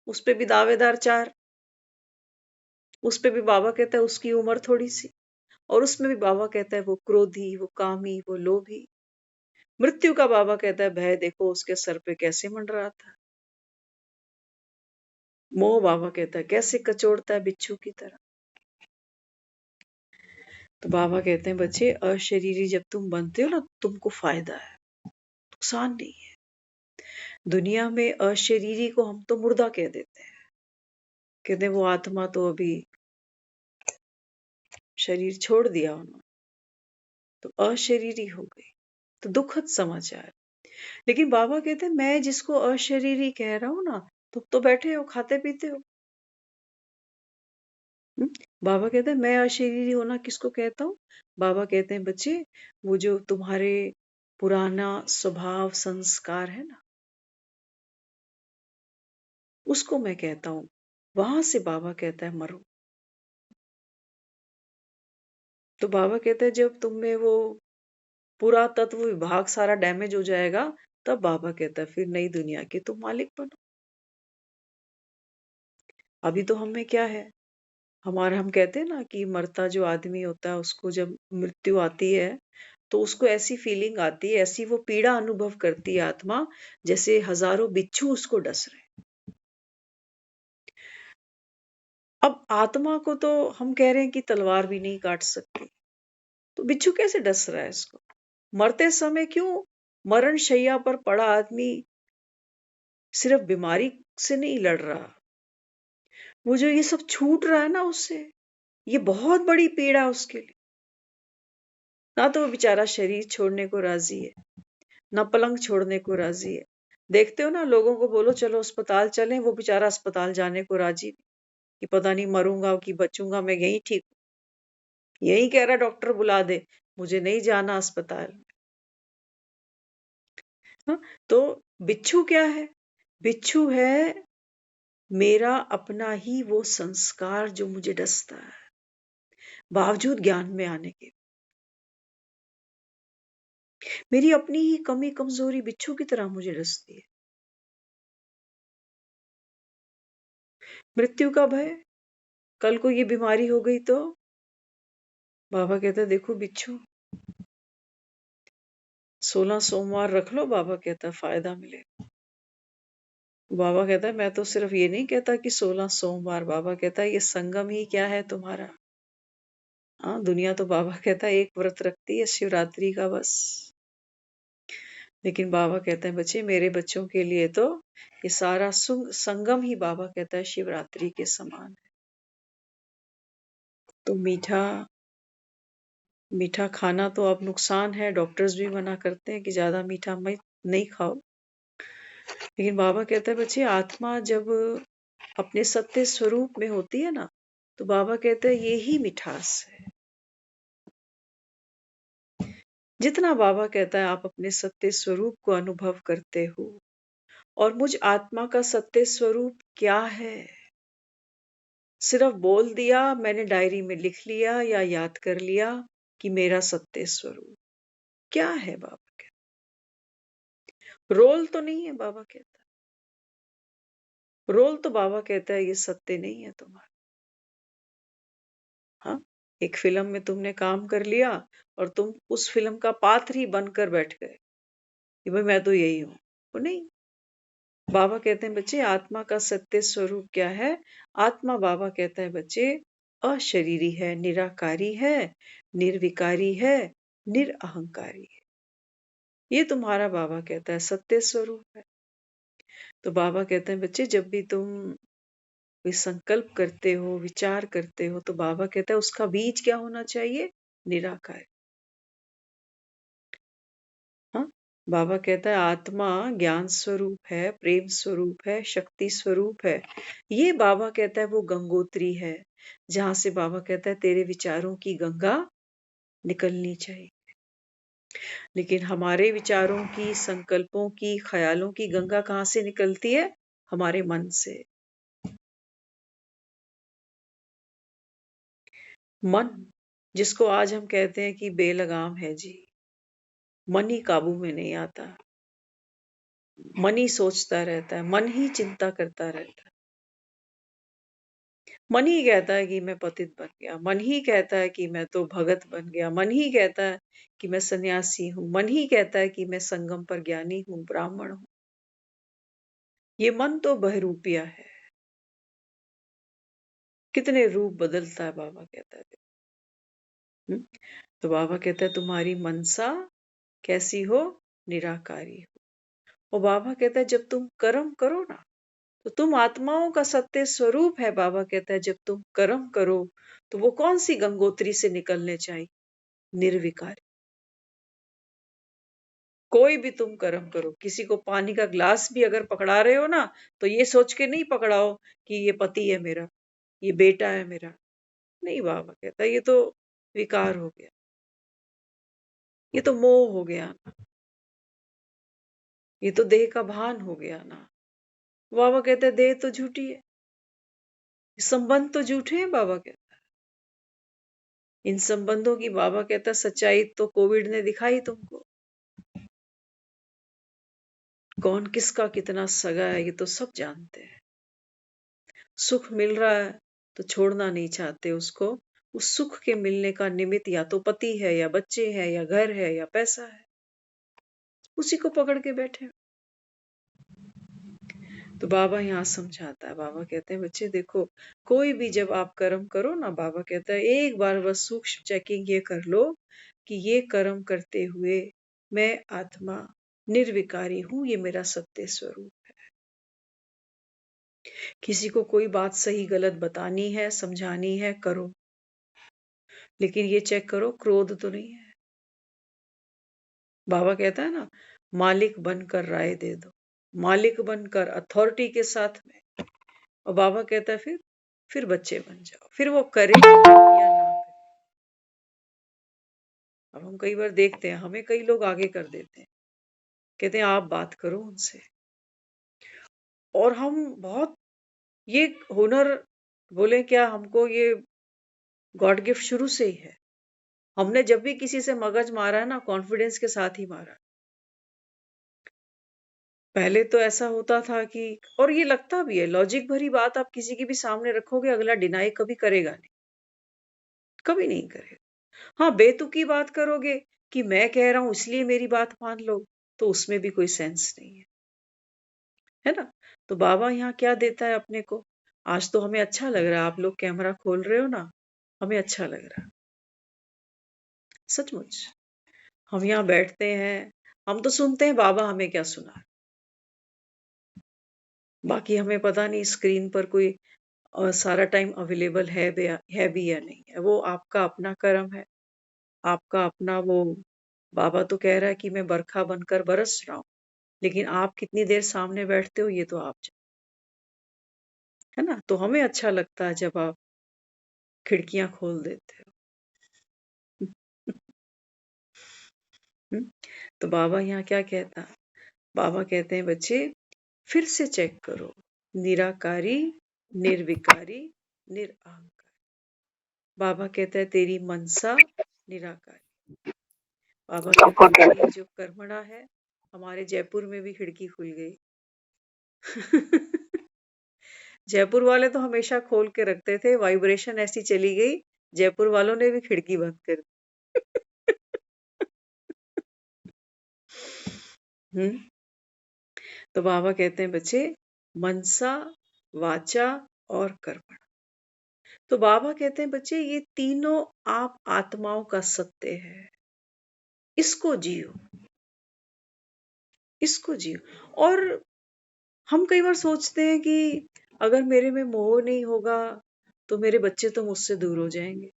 उस पे भी दावेदार 4। उस पे भी बाबा कहता है उसकी उम्र थोड़ी सी, और उसमें भी बाबा कहता है वो क्रोधी, वो कामी, वो लोभी। मृत्यु का बाबा कहता है भय देखो उसके सर पे कैसे मंडरा था। मोह, बाबा कहता है कैसे कचोड़ता है बिच्छू की तरह। तो बाबा कहते हैं बच्चे अशरीरी जब तुम बनते हो ना, तुमको फायदा है, नुकसान नहीं है। दुनिया में अशरीरी को हम तो मुर्दा कह देते हैं, कहते हैं वो आत्मा तो अभी शरीर छोड़ दिया उन्होंने, तो अशरीरी हो गई। तो दुखद समाचार। लेकिन बाबा कहते हैं मैं जिसको अशरीरी कह रहा हूं ना, तुम तो बैठे हो खाते पीते हो। बाबा कहते हैं मैं अशरीरी होना किसको कहता हूँ? बाबा कहते हैं बच्चे, वो जो तुम्हारे पुराना स्वभाव संस्कार है ना, उसको मैं कहता हूँ। वहां से बाबा कहता है मरो। तो बाबा कहते हैं जब तुम में वो पुरातत्व विभाग सारा डैमेज हो जाएगा, तब बाबा कहता है फिर नई दुनिया के तुम मालिक बनो। अभी तो हम में क्या है, हमारा हम कहते हैं ना कि मरता जो आदमी होता है उसको जब मृत्यु आती है तो उसको ऐसी फीलिंग आती है, ऐसी वो पीड़ा अनुभव करती है आत्मा, जैसे हजारों बिच्छू उसको डस रहे। अब आत्मा को तो हम कह रहे हैं कि तलवार भी नहीं काट सकती, तो बिच्छू कैसे डस रहा है इसको? मरते समय क्यों मरण शैया पर पड़ा आदमी सिर्फ बीमारी से नहीं लड़ रहा, वो जो ये सब छूट रहा है ना उससे, ये बहुत बड़ी पीड़ा है उसके लिए। ना तो वो बेचारा शरीर छोड़ने को राजी है, ना पलंग छोड़ने को राजी है। देखते हो ना, लोगों को बोलो चलो अस्पताल चलें, वो बेचारा अस्पताल जाने को राजी नहीं, कि पता नहीं मरूंगा कि बचूंगा, मैं यही ठीक हूं। यही कह रहा डॉक्टर बुला दे, मुझे नहीं जाना अस्पताल। हाँ? तो बिच्छू क्या है? बिच्छू है मेरा अपना ही वो संस्कार जो मुझे डसता है, बावजूद ज्ञान में आने के। मेरी अपनी ही कमी कमजोरी बिच्छू की तरह मुझे डसती है। मृत्यु का भय, कल को ये बीमारी हो गई तो बाबा कहता है देखो बिच्छू, 16 सोमवार रख लो, बाबा कहता है फायदा मिलेगा। बाबा कहता है मैं तो सिर्फ ये नहीं कहता कि 16 सोमवार, बाबा कहता है ये संगम ही क्या है तुम्हारा। हाँ, दुनिया तो बाबा कहता है एक व्रत रखती है शिवरात्रि का बस, लेकिन बाबा कहते हैं बच्चे, मेरे बच्चों के लिए तो ये सारा संगम ही बाबा कहता है शिवरात्रि के समान है। तो मीठा मीठा खाना तो अब नुकसान है, डॉक्टर्स भी मना करते हैं कि ज्यादा मीठा मत नहीं खाओ, लेकिन बाबा कहता है बच्चे आत्मा जब अपने सत्य स्वरूप में होती है ना, तो बाबा कहते हैं ये ही मिठास है। जितना बाबा कहता है आप अपने सत्य स्वरूप को अनुभव करते हो, और मुझ आत्मा का सत्य स्वरूप क्या है, सिर्फ बोल दिया, मैंने डायरी में लिख लिया या याद कर लिया कि मेरा सत्य स्वरूप क्या है। बाबा कहता रोल तो नहीं है, बाबा कहता रोल तो बाबा कहता है ये सत्य नहीं है तुम्हारा। हाँ, एक फिल्म में तुमने काम कर लिया और तुम उस फिल्म का पात्र ही बनकर बैठ गए कि भाई मैं तो यही हूं, वो नहीं। बाबा कहते हैं बच्चे आत्मा का सत्य स्वरूप क्या है? आत्मा बाबा कहता है बच्चे अशरीरी है, निराकारी है, निर्विकारी है, निरअहंकारी है। ये तुम्हारा बाबा कहता है सत्य स्वरूप है। तो बाबा कहते हैं बच्चे जब भी तुम कोई संकल्प करते हो, विचार करते हो, तो बाबा कहता है उसका बीज क्या होना चाहिए? निराकार। हाँ, बाबा कहता है आत्मा ज्ञान स्वरूप है, प्रेम स्वरूप है, शक्ति स्वरूप है। ये बाबा कहता है वो गंगोत्री है, जहां से बाबा कहता है तेरे विचारों की गंगा निकलनी चाहिए। लेकिन हमारे विचारों की, संकल्पों की, ख्यालों की गंगा कहाँ से निकलती है? हमारे मन से। मन, जिसको आज हम कहते हैं कि बेलगाम है जी, मन ही काबू में नहीं आता, मन ही सोचता रहता है, मन ही चिंता करता रहता है। मन ही कहता है कि मैं पतित बन गया, मन ही कहता है कि मैं तो भगत बन गया, मन ही कहता है कि मैं सन्यासी हूँ, मन ही कहता है कि मैं संगम पर ज्ञानी हूँ, ब्राह्मण हूँ। ये मन तो बहरूपिया है, कितने रूप बदलता है, बाबा कहता है। हम्म? तो बाबा कहता है तुम्हारी मनसा कैसी हो? निराकारी हो। और बाबा कहता है जब तुम कर्म करो ना, तो तुम आत्माओं का सत्य स्वरूप है। बाबा कहता है जब तुम कर्म करो तो वो कौन सी गंगोत्री से निकलने चाहिए? निर्विकारी। कोई भी तुम कर्म करो, किसी को पानी का ग्लास भी अगर पकड़ा रहे हो ना, तो ये सोच के नहीं पकड़ाओ कि ये पति है मेरा, ये बेटा है मेरा, नहीं, बाबा कहता ये तो विकार हो गया, ये तो मोह हो गया ना, ये तो देह का भान हो गया ना। बाबा कहते देह तो झूठी है, संबंध तो झूठे हैं। बाबा कहता इन संबंधों की, बाबा कहता सच्चाई तो कोविड ने दिखाई तुमको। कौन किसका कितना सगा है ये तो सब जानते हैं। सुख मिल रहा है तो छोड़ना नहीं चाहते उसको। उस सुख के मिलने का निमित्त या तो पति है, या बच्चे हैं, या घर है, या पैसा है, उसी को पकड़ के बैठे। तो बाबा यहाँ समझाता है। बाबा कहते हैं बच्चे देखो, कोई भी जब आप कर्म करो ना, बाबा कहता है एक बार बस सूक्ष्म चेकिंग ये कर लो कि ये कर्म करते हुए मैं आत्मा निर्विकारी हूं, ये मेरा सत्य स्वरूप है। किसी को कोई बात सही गलत बतानी है, समझानी है, करो, लेकिन ये चेक करो क्रोध तो नहीं है। बाबा कहता है ना, मालिक बनकर राय दे दो, मालिक बनकर अथॉरिटी के साथ में। और बाबा कहता है फिर बच्चे बन जाओ, फिर वो करे या ना करे। अब हम कई बार देखते हैं, हमें कई लोग आगे कर देते हैं, कहते हैं आप बात करो उनसे। और हम बहुत ये हुनर बोले क्या, हमको ये गॉड गिफ्ट शुरू से ही है। हमने जब भी किसी से मगज मारा है ना, कॉन्फिडेंस के साथ ही मारा। पहले तो ऐसा होता था कि, और ये लगता भी है, लॉजिक भरी बात आप किसी के भी सामने रखोगे, अगला डिनाई कभी करेगा नहीं, कभी नहीं करेगा। हाँ, बेतुकी बात करोगे कि मैं कह रहा हूं इसलिए मेरी बात मान लो, तो उसमें भी कोई सेंस नहीं है ना। तो बाबा यहाँ क्या देता है अपने को। आज तो हमें अच्छा लग रहा है, आप लोग कैमरा खोल रहे हो ना, हमें अच्छा लग रहा है सचमुच। हम यहाँ बैठते हैं, हम तो सुनते हैं बाबा हमें क्या सुना, बाकी हमें पता नहीं स्क्रीन पर कोई सारा टाइम अवेलेबल है भी या नहीं है। वो आपका अपना कर्म है, आपका अपना वो। बाबा तो कह रहा है कि मैं बरखा बनकर बरस रहा हूँ, लेकिन आप कितनी देर सामने बैठते हो ये तो आप है ना। तो हमें अच्छा लगता है जब आप खिड़कियां खोल देते हो। तो बाबा यहाँ क्या कहता है, बाबा कहते हैं बच्चे फिर से चेक करो, निराकारी, निर्विकारी, निरअहंकार। बाबा कहता है तेरी मनसा निराकारी। बाबा कहते हैं ये जो कर्मणा है, हमारे जयपुर में भी खिड़की खुल गई। जयपुर वाले तो हमेशा खोल के रखते थे, वाइब्रेशन ऐसी चली गई, जयपुर वालों ने भी खिड़की बंद कर दी। तो बाबा कहते हैं बच्चे मनसा, वाचा और कर्मणा। तो बाबा कहते हैं बच्चे ये तीनों आप आत्माओं का सत्य है, इसको जियो, इसको जियो। और हम कई बार सोचते हैं कि अगर मेरे में मोह नहीं होगा तो मेरे बच्चे तो मुझसे दूर हो जाएंगे,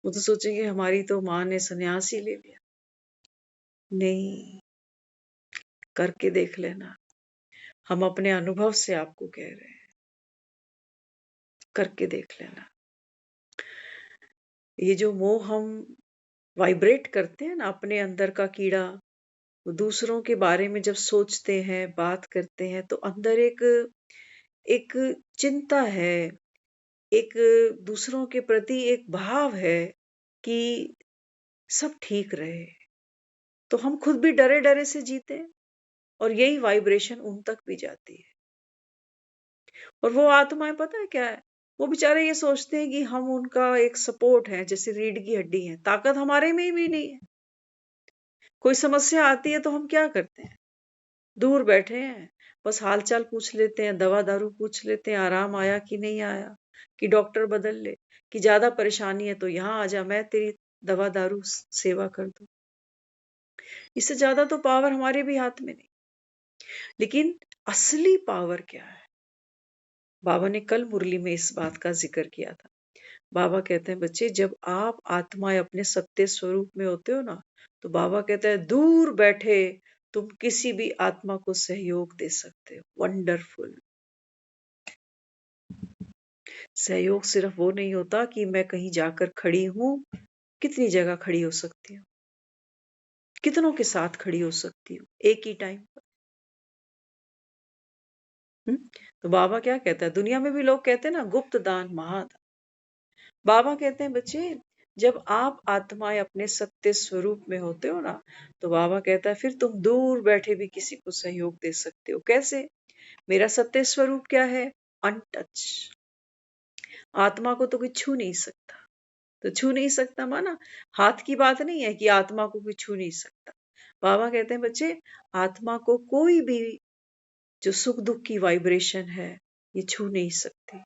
वो तो सोचेंगे हमारी तो माँ ने सन्यास ही ले लिया। नहीं, करके देख लेना, हम अपने अनुभव से आपको कह रहे हैं, करके देख लेना। ये जो मोह हम वाइब्रेट करते हैं ना, अपने अंदर का कीड़ा, दूसरों के बारे में जब सोचते हैं, बात करते हैं, तो अंदर एक एक चिंता है, एक दूसरों के प्रति एक भाव है कि सब ठीक रहे। तो हम खुद भी डरे डरे से जीते हैं, और यही वाइब्रेशन उन तक भी जाती है। और वो आत्माएं पता है क्या है, वो बेचारे ये सोचते हैं कि हम उनका एक सपोर्ट है, जैसे रीढ़ की हड्डी है, ताकत हमारे में ही भी नहीं है। कोई समस्या आती है तो हम क्या करते हैं, दूर बैठे हैं, बस हालचाल पूछ लेते हैं, दवा दारू पूछ लेते हैं, आराम आया कि नहीं आया, कि डॉक्टर बदल ले, कि ज्यादा परेशानी है तो यहाँ आ जा, मैं तेरी दवा दारू सेवा कर दूं। इससे ज्यादा तो पावर हमारे भी हाथ में नहीं। लेकिन असली पावर क्या है, बाबा ने कल मुरली में इस बात का जिक्र किया था। बाबा कहते हैं बच्चे जब आप आत्माएं अपने सत्य स्वरूप में होते हो ना, तो बाबा कहते हैं दूर बैठे तुम किसी भी आत्मा को सहयोग दे सकते हो। वंडरफुल। सहयोग सिर्फ वो नहीं होता कि मैं कहीं जाकर खड़ी हूं, कितनी जगह खड़ी हो सकती हूँ, कितनों के साथ खड़ी हो सकती हूँ एक ही टाइम पर। तो बाबा क्या कहता है, दुनिया में भी लोग कहते हैं ना गुप्त दान महादान। बाबा कहते हैं बच्चे, जब आप आत्माएं अपने सत्य स्वरूप में होते हो ना, तो बाबा कहता है फिर तुम दूर बैठे भी किसी को सहयोग दे सकते हो। कैसे? मेरा सत्य स्वरूप क्या है? अनटच। आत्मा को तो कोई छू नहीं सकता। तो छू नहीं सकता माना हाथ की बात नहीं है कि आत्मा को कोई छू नहीं सकता। बाबा कहते हैं बच्चे, आत्मा को कोई भी जो सुख दुख की वाइब्रेशन है ये छू नहीं सकती।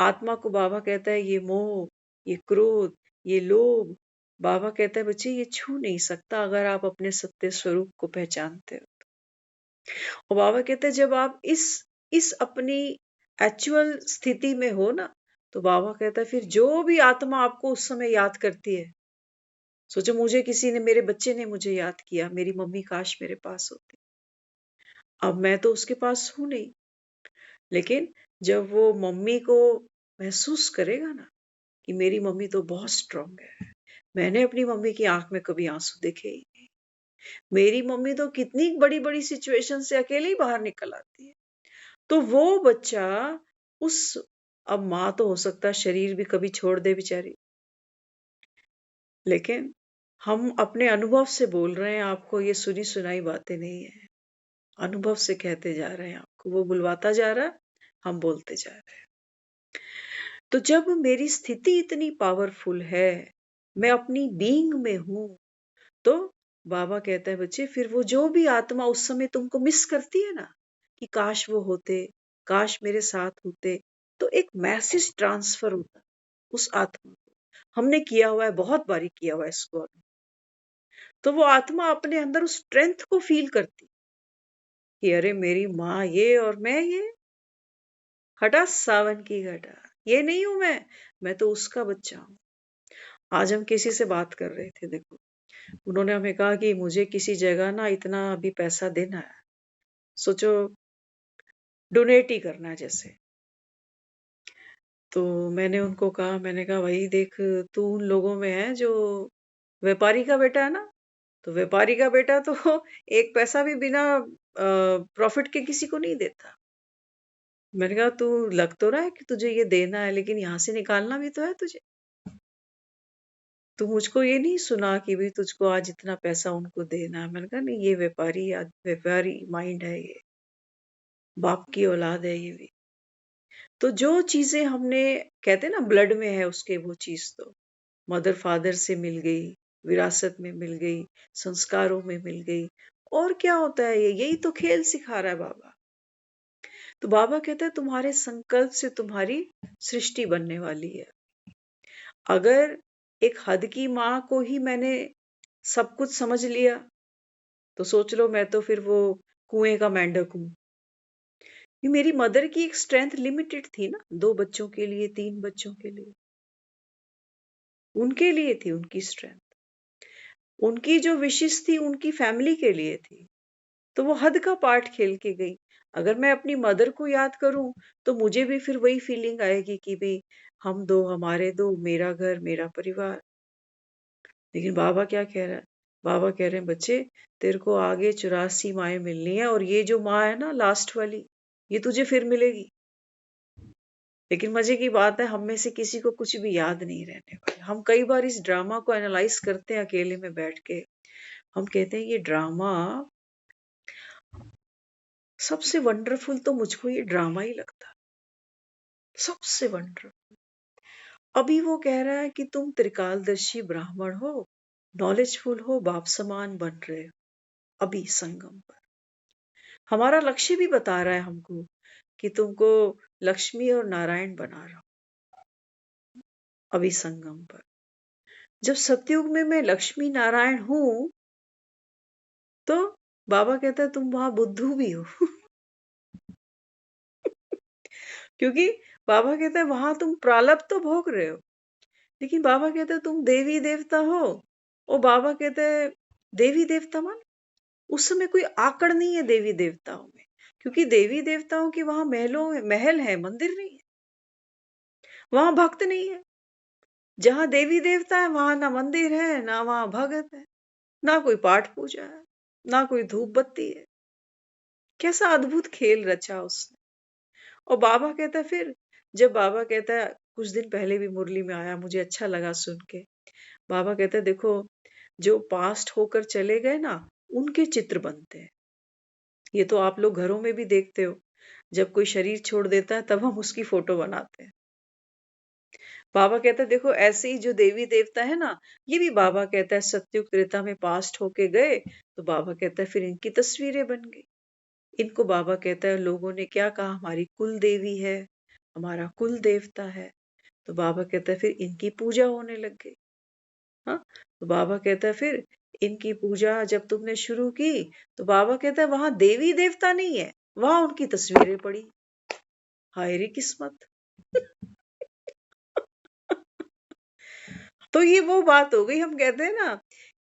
आत्मा को बाबा कहता है ये मोह, ये क्रोध, ये लोभ, बाबा कहता है बच्चे ये छू नहीं सकता अगर आप अपने सत्य स्वरूप को पहचानते हो। और बाबा कहते हैं जब आप इस अपनी एक्चुअल स्थिति में हो ना, तो बाबा कहता है फिर जो भी आत्मा आपको उस समय याद करती है, सोचो मुझे किसी ने, मेरे बच्चे ने मुझे याद किया, मेरी मम्मी काश मेरे पास होती। अब मैं तो उसके पास हूं नहीं, लेकिन जब वो मम्मी को महसूस करेगा ना कि मेरी मम्मी तो बहुत स्ट्रांग है, मैंने अपनी मम्मी की आंख में कभी आंसू देखे ही नहीं, मेरी मम्मी तो कितनी बड़ी बड़ी सिचुएशन से अकेले ही बाहर निकल आती है, तो वो बच्चा उस, अब माँ तो हो सकता है शरीर भी कभी छोड़ दे बेचारी, लेकिन हम अपने अनुभव से बोल रहे हैं आपको, ये सुनी सुनाई बातें नहीं है, अनुभव से कहते जा रहे हैं आपको, वो बुलवाता जा रहा है, हम बोलते जा रहे हैं। तो जब मेरी स्थिति इतनी पावरफुल है, मैं अपनी बीइंग में हूं, तो बाबा कहता है बच्चे फिर वो जो भी आत्मा उस समय तुमको मिस करती है ना कि काश वो होते, काश मेरे साथ होते, तो एक मैसेज ट्रांसफर होता उस आत्मा को। हमने किया हुआ है, बहुत बारी किया हुआ है इसको। तो वो आत्मा अपने अंदर उस स्ट्रेंथ को फील करती कि अरे मेरी माँ ये और मैं ये, हटा सावन की घटा, ये नहीं हूं मैं तो उसका बच्चा हूं। आज हम किसी से बात कर रहे थे, देखो उन्होंने हमें कहा कि मुझे किसी जगह ना इतना अभी पैसा देना है, सोचो डोनेट ही करना है जैसे। तो मैंने उनको कहा, मैंने कहा भाई देख, तू उन लोगों में है जो व्यापारी का बेटा है ना, तो व्यापारी का बेटा तो एक पैसा भी बिना प्रॉफिट के किसी को नहीं देता। मैंने कहा तू लग तो रहा है कि तुझे ये देना है, लेकिन यहाँ से निकालना भी तो है तुझे। तो मुझको ये नहीं सुना कि भाई तुझको आज इतना पैसा उनको देना है। मैंने कहा नहीं, ये व्यापारी माइंड है, ये बाप की औलाद है ये भी। तो जो चीजें हमने, कहते ना ब्लड में है उसके, वो चीज तो मदर फादर से मिल गई, विरासत में मिल गई, संस्कारों में मिल गई, और क्या होता है, ये यही तो खेल सिखा रहा है बाबा। तो बाबा कहता है तुम्हारे संकल्प से तुम्हारी सृष्टि बनने वाली है। अगर एक हद की माँ को ही मैंने सब कुछ समझ लिया, तो सोच लो मैं तो फिर वो कुएं का मेंढक हूं। ये मेरी मदर की एक स्ट्रेंथ लिमिटेड थी ना, 2 बच्चों के लिए, 3 बच्चों के लिए, उनके लिए थी उनकी स्ट्रेंथ। उनकी जो विशेष थी उनकी फैमिली के लिए थी, तो वो हद का पार्ट खेल के गई। अगर मैं अपनी मदर को याद करूं, तो मुझे भी फिर वही फीलिंग आएगी कि भाई हम दो, हमारे दो, मेरा घर, मेरा परिवार। लेकिन बाबा क्या कह रहा है? बाबा कह रहे हैं बच्चे, तेरे को आगे 84 माएँ मिलनी है, और ये जो माँ है ना लास्ट वाली, ये तुझे फिर मिलेगी। लेकिन मजे की बात है, हम में से किसी को कुछ भी याद नहीं रहने वाला। हम कई बार इस ड्रामा को एनालाइज करते हैं अकेले में बैठ के। हम कहते हैं ये ड्रामा, सबसे वंडरफुल तो मुझको ये ड्रामा ही लगता, सबसे वंडरफुल। अभी वो कह रहा है कि तुम त्रिकालदर्शी ब्राह्मण हो, नॉलेजफुल हो, बाप समान बन रहे हो अभी संगम पर। हमारा लक्ष्य भी बता रहा है हमको कि तुमको लक्ष्मी और नारायण बना रहा हूं अभी संगम पर। जब सतयुग में मैं लक्ष्मी नारायण हूं, तो बाबा कहता है तुम वहां बुद्धू भी हो क्योंकि बाबा कहता है वहां तुम प्रारब्ध तो भोग रहे हो, लेकिन बाबा कहते हैं तुम देवी देवता हो। और बाबा कहते हैं देवी देवता मान, उस समय कोई आकड़ नहीं है देवी देवताओं में, क्योंकि देवी देवताओं के वहां महल है, मंदिर नहीं है, वहां भक्त नहीं है। जहां देवी देवता है वहां ना मंदिर है, ना वहां भगत है, ना कोई पाठ पूजा है, ना कोई धूप बत्ती है। कैसा अद्भुत खेल रचा उसने। और बाबा कहता है, फिर जब बाबा कहता है, कुछ दिन पहले भी मुरली में आया, मुझे अच्छा लगा सुन के। बाबा कहता है, देखो जो पास्ट होकर चले गए ना, उनके चित्र बनते हैं। ये तो आप लोग घरों में भी देखते हो, जब कोई शरीर छोड़ देता है तब हम उसकी फोटो बनाते हैं। बाबा कहता है, देखो ऐसे ही जो देवी देवता है ना, ये भी बाबा कहता है सतयुग त्रेता में पास्ट होके गए, तो बाबा कहता है फिर इनकी तस्वीरें बन गई। इनको बाबा कहता है, लोगों ने क्या कहा, हमारी कुल देवी है, हमारा कुल देवता है। तो बाबा कहता है फिर इनकी पूजा होने लग गई। हाँ, तो बाबा कहता है फिर इनकी पूजा जब तुमने शुरू की, तो बाबा कहता है वहां देवी देवता नहीं है, वहां उनकी तस्वीरें पड़ी। हाय रे किस्मत। तो ये वो बात हो गई, हम कहते हैं ना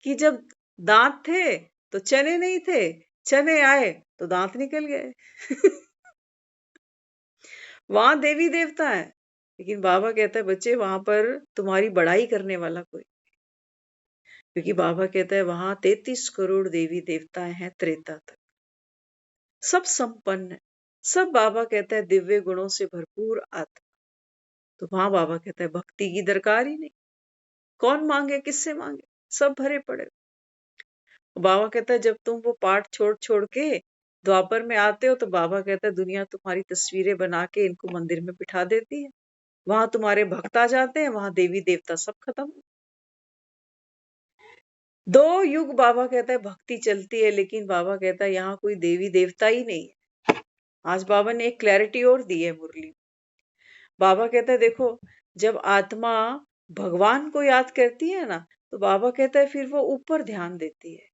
कि जब दांत थे तो चने नहीं थे, चने आए तो दांत निकल गए। वहां देवी देवता है, लेकिन बाबा कहता है बच्चे वहां पर तुम्हारी बड़ाई करने वाला कोई, क्योंकि बाबा कहता है वहां 33 करोड़ देवी देवताएं हैं त्रेता तक, सब संपन्न है, सब बाबा कहता है दिव्य गुणों से भरपूर आत्मा। तो वहां बाबा कहता है भक्ति की दरकार ही नहीं, कौन मांगे, किससे मांगे, सब भरे पड़े। बाबा कहता है जब तुम वो पाठ छोड़ छोड़ के द्वापर में आते हो, तो बाबा कहता है दुनिया तुम्हारी तस्वीरें बना के इनको मंदिर में बिठा देती है, वहां तुम्हारे भक्त आ जाते हैं, वहां देवी देवता सब खत्म। 2 युग बाबा कहता है भक्ति चलती है, लेकिन बाबा कहता है यहाँ कोई देवी देवता ही नहीं है। आज बाबा ने एक क्लैरिटी और दी है मुरली। बाबा कहता है देखो, जब आत्मा भगवान को याद करती है ना, तो बाबा कहता है फिर वो ऊपर ध्यान देती है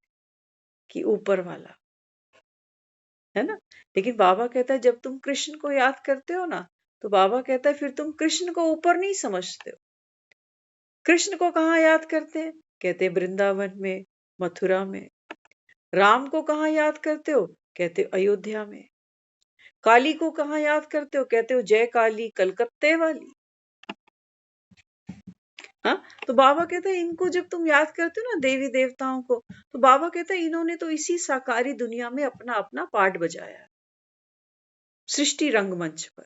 कि ऊपर वाला है ना। लेकिन बाबा कहता है जब तुम कृष्ण को याद करते हो ना, तो बाबा कहता है फिर तुम कृष्ण को ऊपर नहीं समझते हो। कृष्ण को कहाँ याद करते हैं, कहते हैं वृंदावन में, मथुरा में। राम को कहाँ याद करते हो, कहते हो अयोध्या में। काली को कहाँ याद करते हो, कहते हो जय काली कलकत्ते वाली। हाँ, तो बाबा कहते हैं इनको जब तुम याद करते हो ना देवी देवताओं को, तो बाबा कहते हैं इन्होंने तो इसी साकारी दुनिया में अपना अपना पार्ट बजाया है, सृष्टि रंगमंच पर।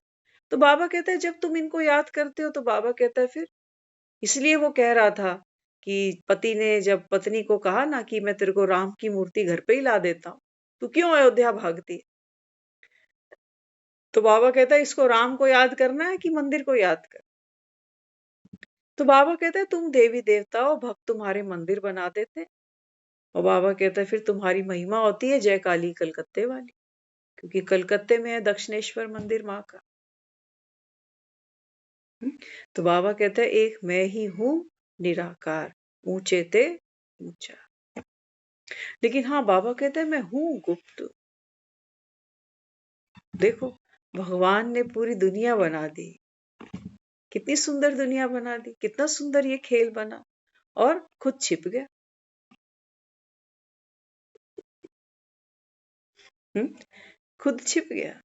तो बाबा कहता है जब तुम इनको याद करते हो, तो बाबा कहता है फिर, इसलिए वो कह रहा था कि पति ने जब पत्नी को कहा ना कि मैं तेरे को राम की मूर्ति घर पे ही ला देता हूं, तू क्यों अयोध्या भागती है? तो बाबा कहता है इसको राम को याद करना है कि मंदिर को याद कर? तो बाबा कहता है तुम देवी देवता हो, भक्त तुम्हारे मंदिर बना देते। और बाबा कहता है फिर तुम्हारी महिमा होती है जय काली कलकत्ते वाली, क्योंकि कलकत्ते में है दक्षिणेश्वर मंदिर माँ का। तो बाबा कहता है एक मैं ही हूं निराकार, ऊंचे ते ऊंचा। लेकिन हाँ, बाबा कहता है मैं हूं गुप्त। देखो, भगवान ने पूरी दुनिया बना दी, कितनी सुंदर दुनिया बना दी, कितना सुंदर ये खेल बना, और खुद छिप गया। खुद छिप गया।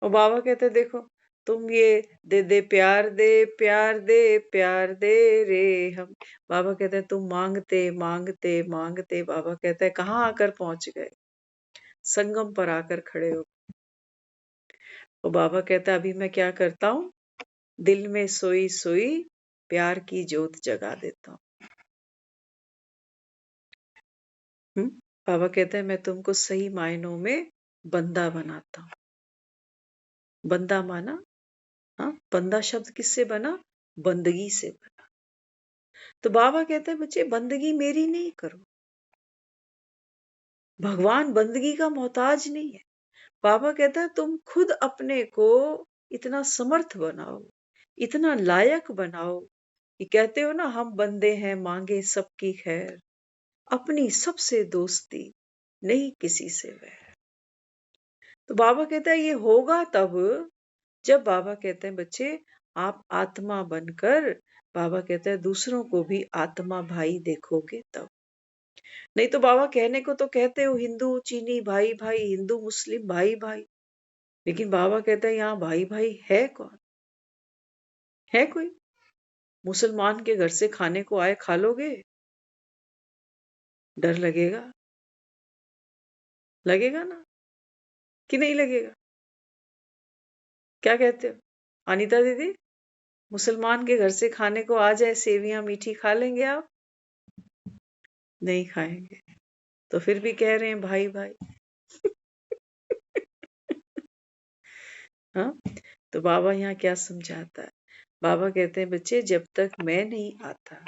और बाबा कहते हैं देखो, तुम ये दे दे प्यार दे, प्यार दे, प्यार दे रे हम। बाबा कहते हैं तुम मांगते मांगते मांगते, बाबा कहते हैं कहाँ आकर पहुंच गए, संगम पर आकर खड़े हो। और बाबा कहता है अभी मैं क्या करता हूँ, दिल में सोई सोई प्यार की जोत जगा देता हूँ। बाबा कहते हैं मैं तुमको सही मायनों में बंदा बनाता हूँ। बंदा माना, हाँ, बंदा शब्द किससे बना, बंदगी से बना। तो बाबा कहते हैं बच्चे बंदगी मेरी नहीं करो, भगवान बंदगी का मोहताज नहीं है। बाबा कहता है तुम खुद अपने को इतना समर्थ बनाओ, इतना लायक बनाओ कि कहते हो ना हम बंदे हैं मांगे सबकी खैर, अपनी सबसे दोस्ती नहीं किसी से वैर। तो बाबा कहता है ये होगा तब जब बाबा कहते हैं बच्चे आप आत्मा बनकर, बाबा कहते हैं दूसरों को भी आत्मा भाई देखोगे तब। नहीं तो बाबा कहने को तो कहते हो हिंदू चीनी भाई भाई, हिंदू मुस्लिम भाई भाई, लेकिन बाबा कहता है यहाँ भाई भाई है कौन? है कोई? मुसलमान के घर से खाने को आए, खा लोगे? डर लगेगा? लगेगा ना कि नहीं लगेगा? क्या कहते हो अनीता दीदी? मुसलमान के घर से खाने को आ जाए, सेवियां मीठी, खा लेंगे आप? नहीं खाएंगे। तो फिर भी कह रहे हैं भाई भाई। हाँ, तो बाबा यहाँ क्या समझाता है? बाबा कहते हैं बच्चे, जब तक मैं नहीं आता,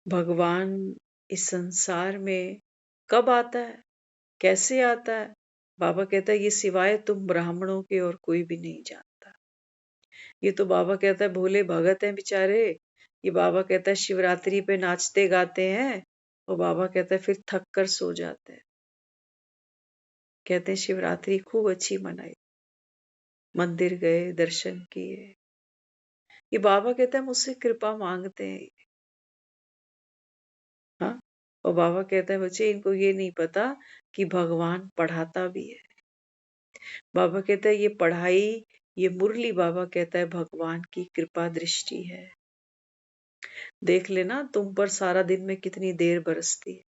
भगवान इस संसार में कब आता है, कैसे आता है? बाबा कहता है ये सिवाय तुम ब्राह्मणों के और कोई भी नहीं जानता। ये तो बाबा कहता है भोले भगत हैं बेचारे। ये बाबा कहता है शिवरात्रि पे नाचते गाते हैं, और बाबा कहता है फिर थक कर सो जाते हैं। कहते हैं शिवरात्रि खूब अच्छी मनाई, मंदिर गए, दर्शन किए। ये बाबा कहता है मुझसे कृपा मांगते हैं। हाँ, और बाबा कहता है बच्चे इनको ये नहीं पता कि भगवान पढ़ाता भी है। बाबा कहता है ये पढ़ाई, ये मुरली, बाबा कहता है भगवान की कृपा दृष्टि है। देख लेना तुम पर सारा दिन में कितनी देर बरसती है।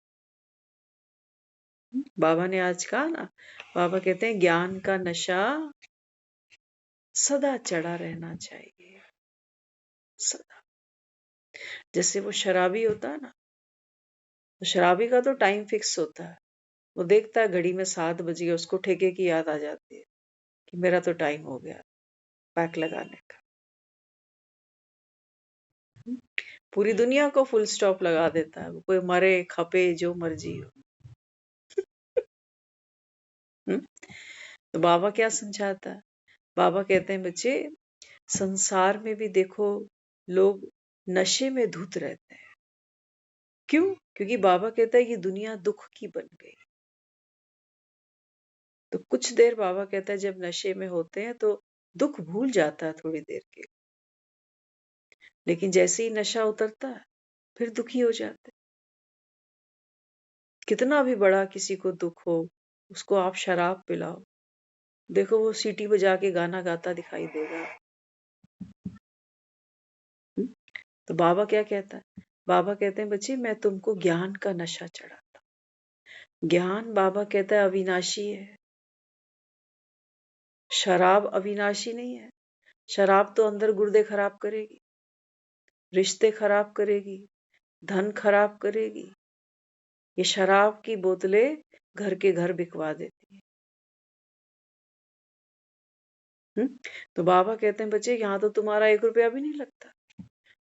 बाबा ने आज कहा ना, बाबा कहते हैं ज्ञान का नशा सदा चढ़ा रहना चाहिए, सदा। जैसे वो शराबी होता है ना, तो शराबी का तो टाइम फिक्स होता है। वो देखता है घड़ी में 7 बज गए, उसको ठेके की याद आ जाती है कि मेरा तो टाइम हो गया पैक लगाने का। पूरी दुनिया को फुल स्टॉप लगा देता है, कोई मरे खपे जो मर्जी हो। हम्म? तो बाबा क्या समझाता है? बाबा कहते हैं बच्चे, संसार में भी देखो लोग नशे में धुत रहते हैं। क्यों? क्योंकि बाबा कहता है ये दुनिया दुख की बन गई। तो कुछ देर बाबा कहता है जब नशे में होते हैं तो दुख भूल जाता है थोड़ी देर के, लेकिन जैसे ही नशा उतरता है फिर दुखी हो जाते हैं। कितना भी बड़ा किसी को दुख हो, उसको आप शराब पिलाओ, देखो वो सीटी बजा के गाना गाता दिखाई देगा। हम्म? तो बाबा क्या कहता है? बाबा कहते हैं बच्चे मैं तुमको ज्ञान का नशा चढ़ाता हूं। ज्ञान बाबा कहता है अविनाशी है, शराब अविनाशी नहीं है। शराब तो अंदर गुर्दे खराब करेगी, रिश्ते खराब करेगी, धन खराब करेगी। ये शराब की बोतलें घर के घर बिकवा देती है। तो बाबा कहते हैं बच्चे यहाँ तो तुम्हारा 1 रुपया भी नहीं लगता।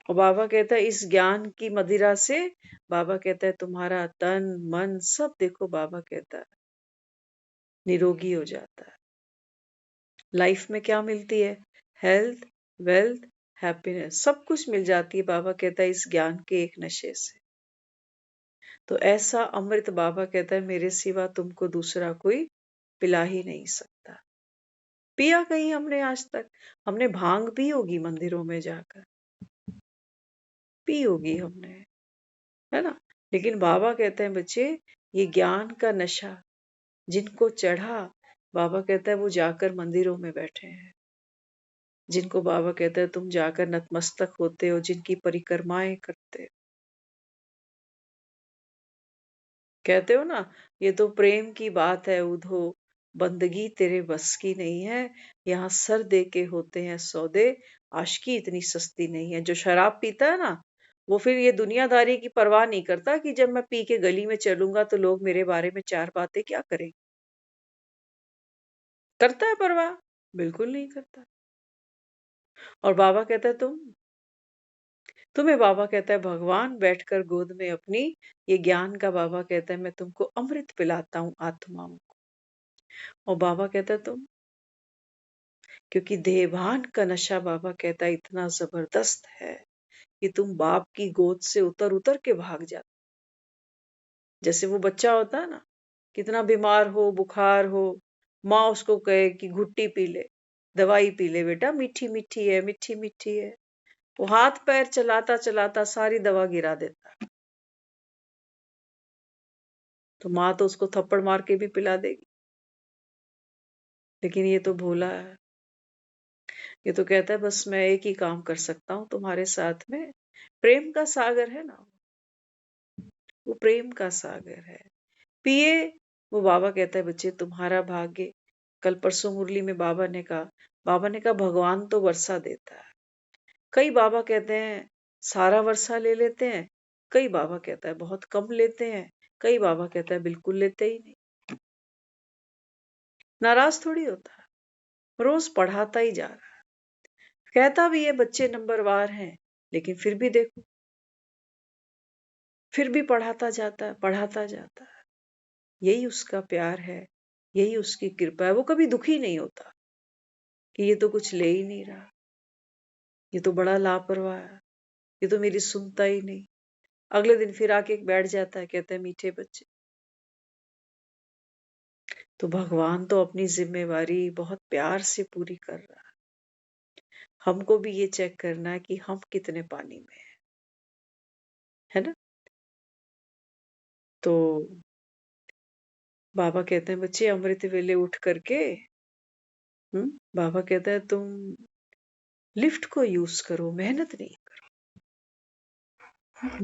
और बाबा कहता है इस ज्ञान की मदिरा से, बाबा कहता है तुम्हारा तन मन सब, देखो बाबा कहता है निरोगी हो जाता है। लाइफ में क्या मिलती है? हेल्थ, वेल्थ, हैप्पीनेस, सब कुछ मिल जाती है। बाबा कहता है इस ज्ञान के एक नशे से। तो ऐसा अमृत बाबा कहता है मेरे सिवा तुमको दूसरा कोई पिला ही नहीं सकता। पिया कहीं हमने आज तक? हमने भांग पी होगी मंदिरों में जाकर, पी होगी हमने, है ना? लेकिन बाबा कहते हैं बच्चे ये ज्ञान का नशा जिनको चढ़ा, बाबा कहता है वो जाकर मंदिरों में बैठे हैं। जिनको बाबा कहता है तुम जाकर नतमस्तक होते हो, जिनकी परिक्रमाएं करते हो, कहते हो ना ये तो प्रेम की बात है उधो, बंदगी तेरे बस की नहीं है। यहाँ सर दे के होते हैं सौदे, आशिकी इतनी सस्ती नहीं है। जो शराब पीता है ना, वो फिर ये दुनियादारी की परवाह नहीं करता कि जब मैं पी के गली में चलूंगा तो लोग मेरे बारे में 4 बातें क्या करेंगे। करता है परवाह? बिल्कुल नहीं करता। और बाबा कहता है तुम्हें बाबा कहता है भगवान बैठकर गोद में अपनी, ये ज्ञान का बाबा कहता है मैं तुमको अमृत पिलाता हूँ आत्माओं को। और बाबा कहता है क्योंकि देहभान का नशा, बाबा कहता है इतना जबरदस्त है कि तुम बाप की गोद से उतर उतर के भाग जाते। जैसे वो बच्चा होता है ना, कितना बीमार हो, बुखार हो, माँ उसको कहे कि घुट्टी पी ले, दवाई पी ले बेटा, मीठी मीठी है, मीठी मीठी है। वो हाथ पैर चलाता चलाता सारी दवा गिरा देता है। तो माँ तो उसको थप्पड़ मार के भी पिला देगी। लेकिन ये तो भोला है, ये तो कहता है बस मैं एक ही काम कर सकता हूँ तुम्हारे साथ में। प्रेम का सागर है ना, वो प्रेम का सागर है। पिए, वो बाबा कहता है बच्चे तुम्हारा भाग्य। कल परसों मुरली में बाबा ने कहा भगवान तो वर्षा देता है। कई बाबा कहते हैं सारा वर्षा ले लेते हैं, कई बाबा कहता है बहुत कम लेते हैं, कई बाबा कहता है बिल्कुल लेते ही नहीं। नाराज थोड़ी होता है, रोज पढ़ाता ही जा रहा है। कहता भी ये बच्चे नंबरवार हैं, लेकिन फिर भी देखो, फिर भी पढ़ाता जाता है, पढ़ाता जाता है। यही उसका प्यार है, यही उसकी कृपा है। वो कभी दुखी नहीं होता कि ये तो कुछ ले ही नहीं रहा, ये तो बड़ा लापरवाह है, ये तो मेरी सुनता ही नहीं। अगले दिन फिर आके बैठ जाता है, कहता है मीठे बच्चे। तो भगवान तो अपनी जिम्मेवारी बहुत प्यार से पूरी कर रहा है। हमको भी ये चेक करना है कि हम कितने पानी में है ना। तो बाबा कहते हैं बच्चे अमृत वेले उठ करके बाबा कहता है तुम लिफ्ट को यूज करो, मेहनत नहीं करो।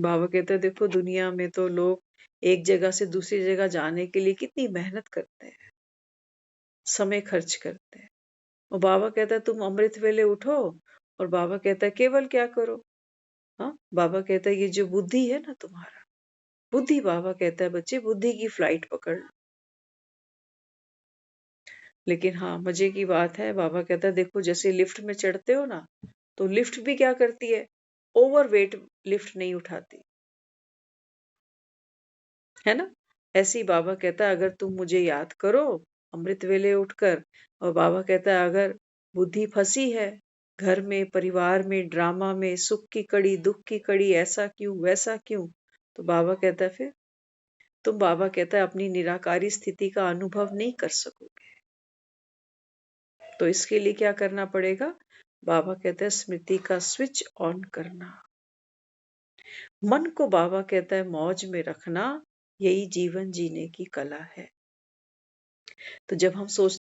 बाबा कहता है देखो दुनिया में तो लोग एक जगह से दूसरी जगह जाने के लिए कितनी मेहनत करते हैं, समय खर्च करते हैं। और बाबा कहता है तुम अमृत वेले उठो, और बाबा कहता है केवल क्या करो। हाँ, बाबा कहता है ये जो बुद्धि है ना तुम्हारा, बुद्धि, बाबा कहता है बच्चे बुद्धि की फ्लाइट पकड़ लो। लेकिन हाँ, मजे की बात है, बाबा कहता है देखो जैसे लिफ्ट में चढ़ते हो ना, तो लिफ्ट भी क्या करती है, ओवरवेट लिफ्ट नहीं उठाती, है ना। ऐसे ही बाबा कहता है अगर तुम मुझे याद करो अमृत वेले उठकर, और बाबा कहता है अगर बुद्धि फंसी है घर में, परिवार में, ड्रामा में, सुख की कड़ी दुख की कड़ी, ऐसा क्यों वैसा क्यों, तो बाबा कहता है फिर तुम, बाबा कहता है अपनी निराकारी स्थिति का अनुभव नहीं कर सकोगे। तो इसके लिए क्या करना पड़ेगा, बाबा कहते हैं स्मृति का स्विच ऑन करना, मन को बाबा कहता है मौज में रखना, यही जीवन जीने की कला है। तो जब हम सोचते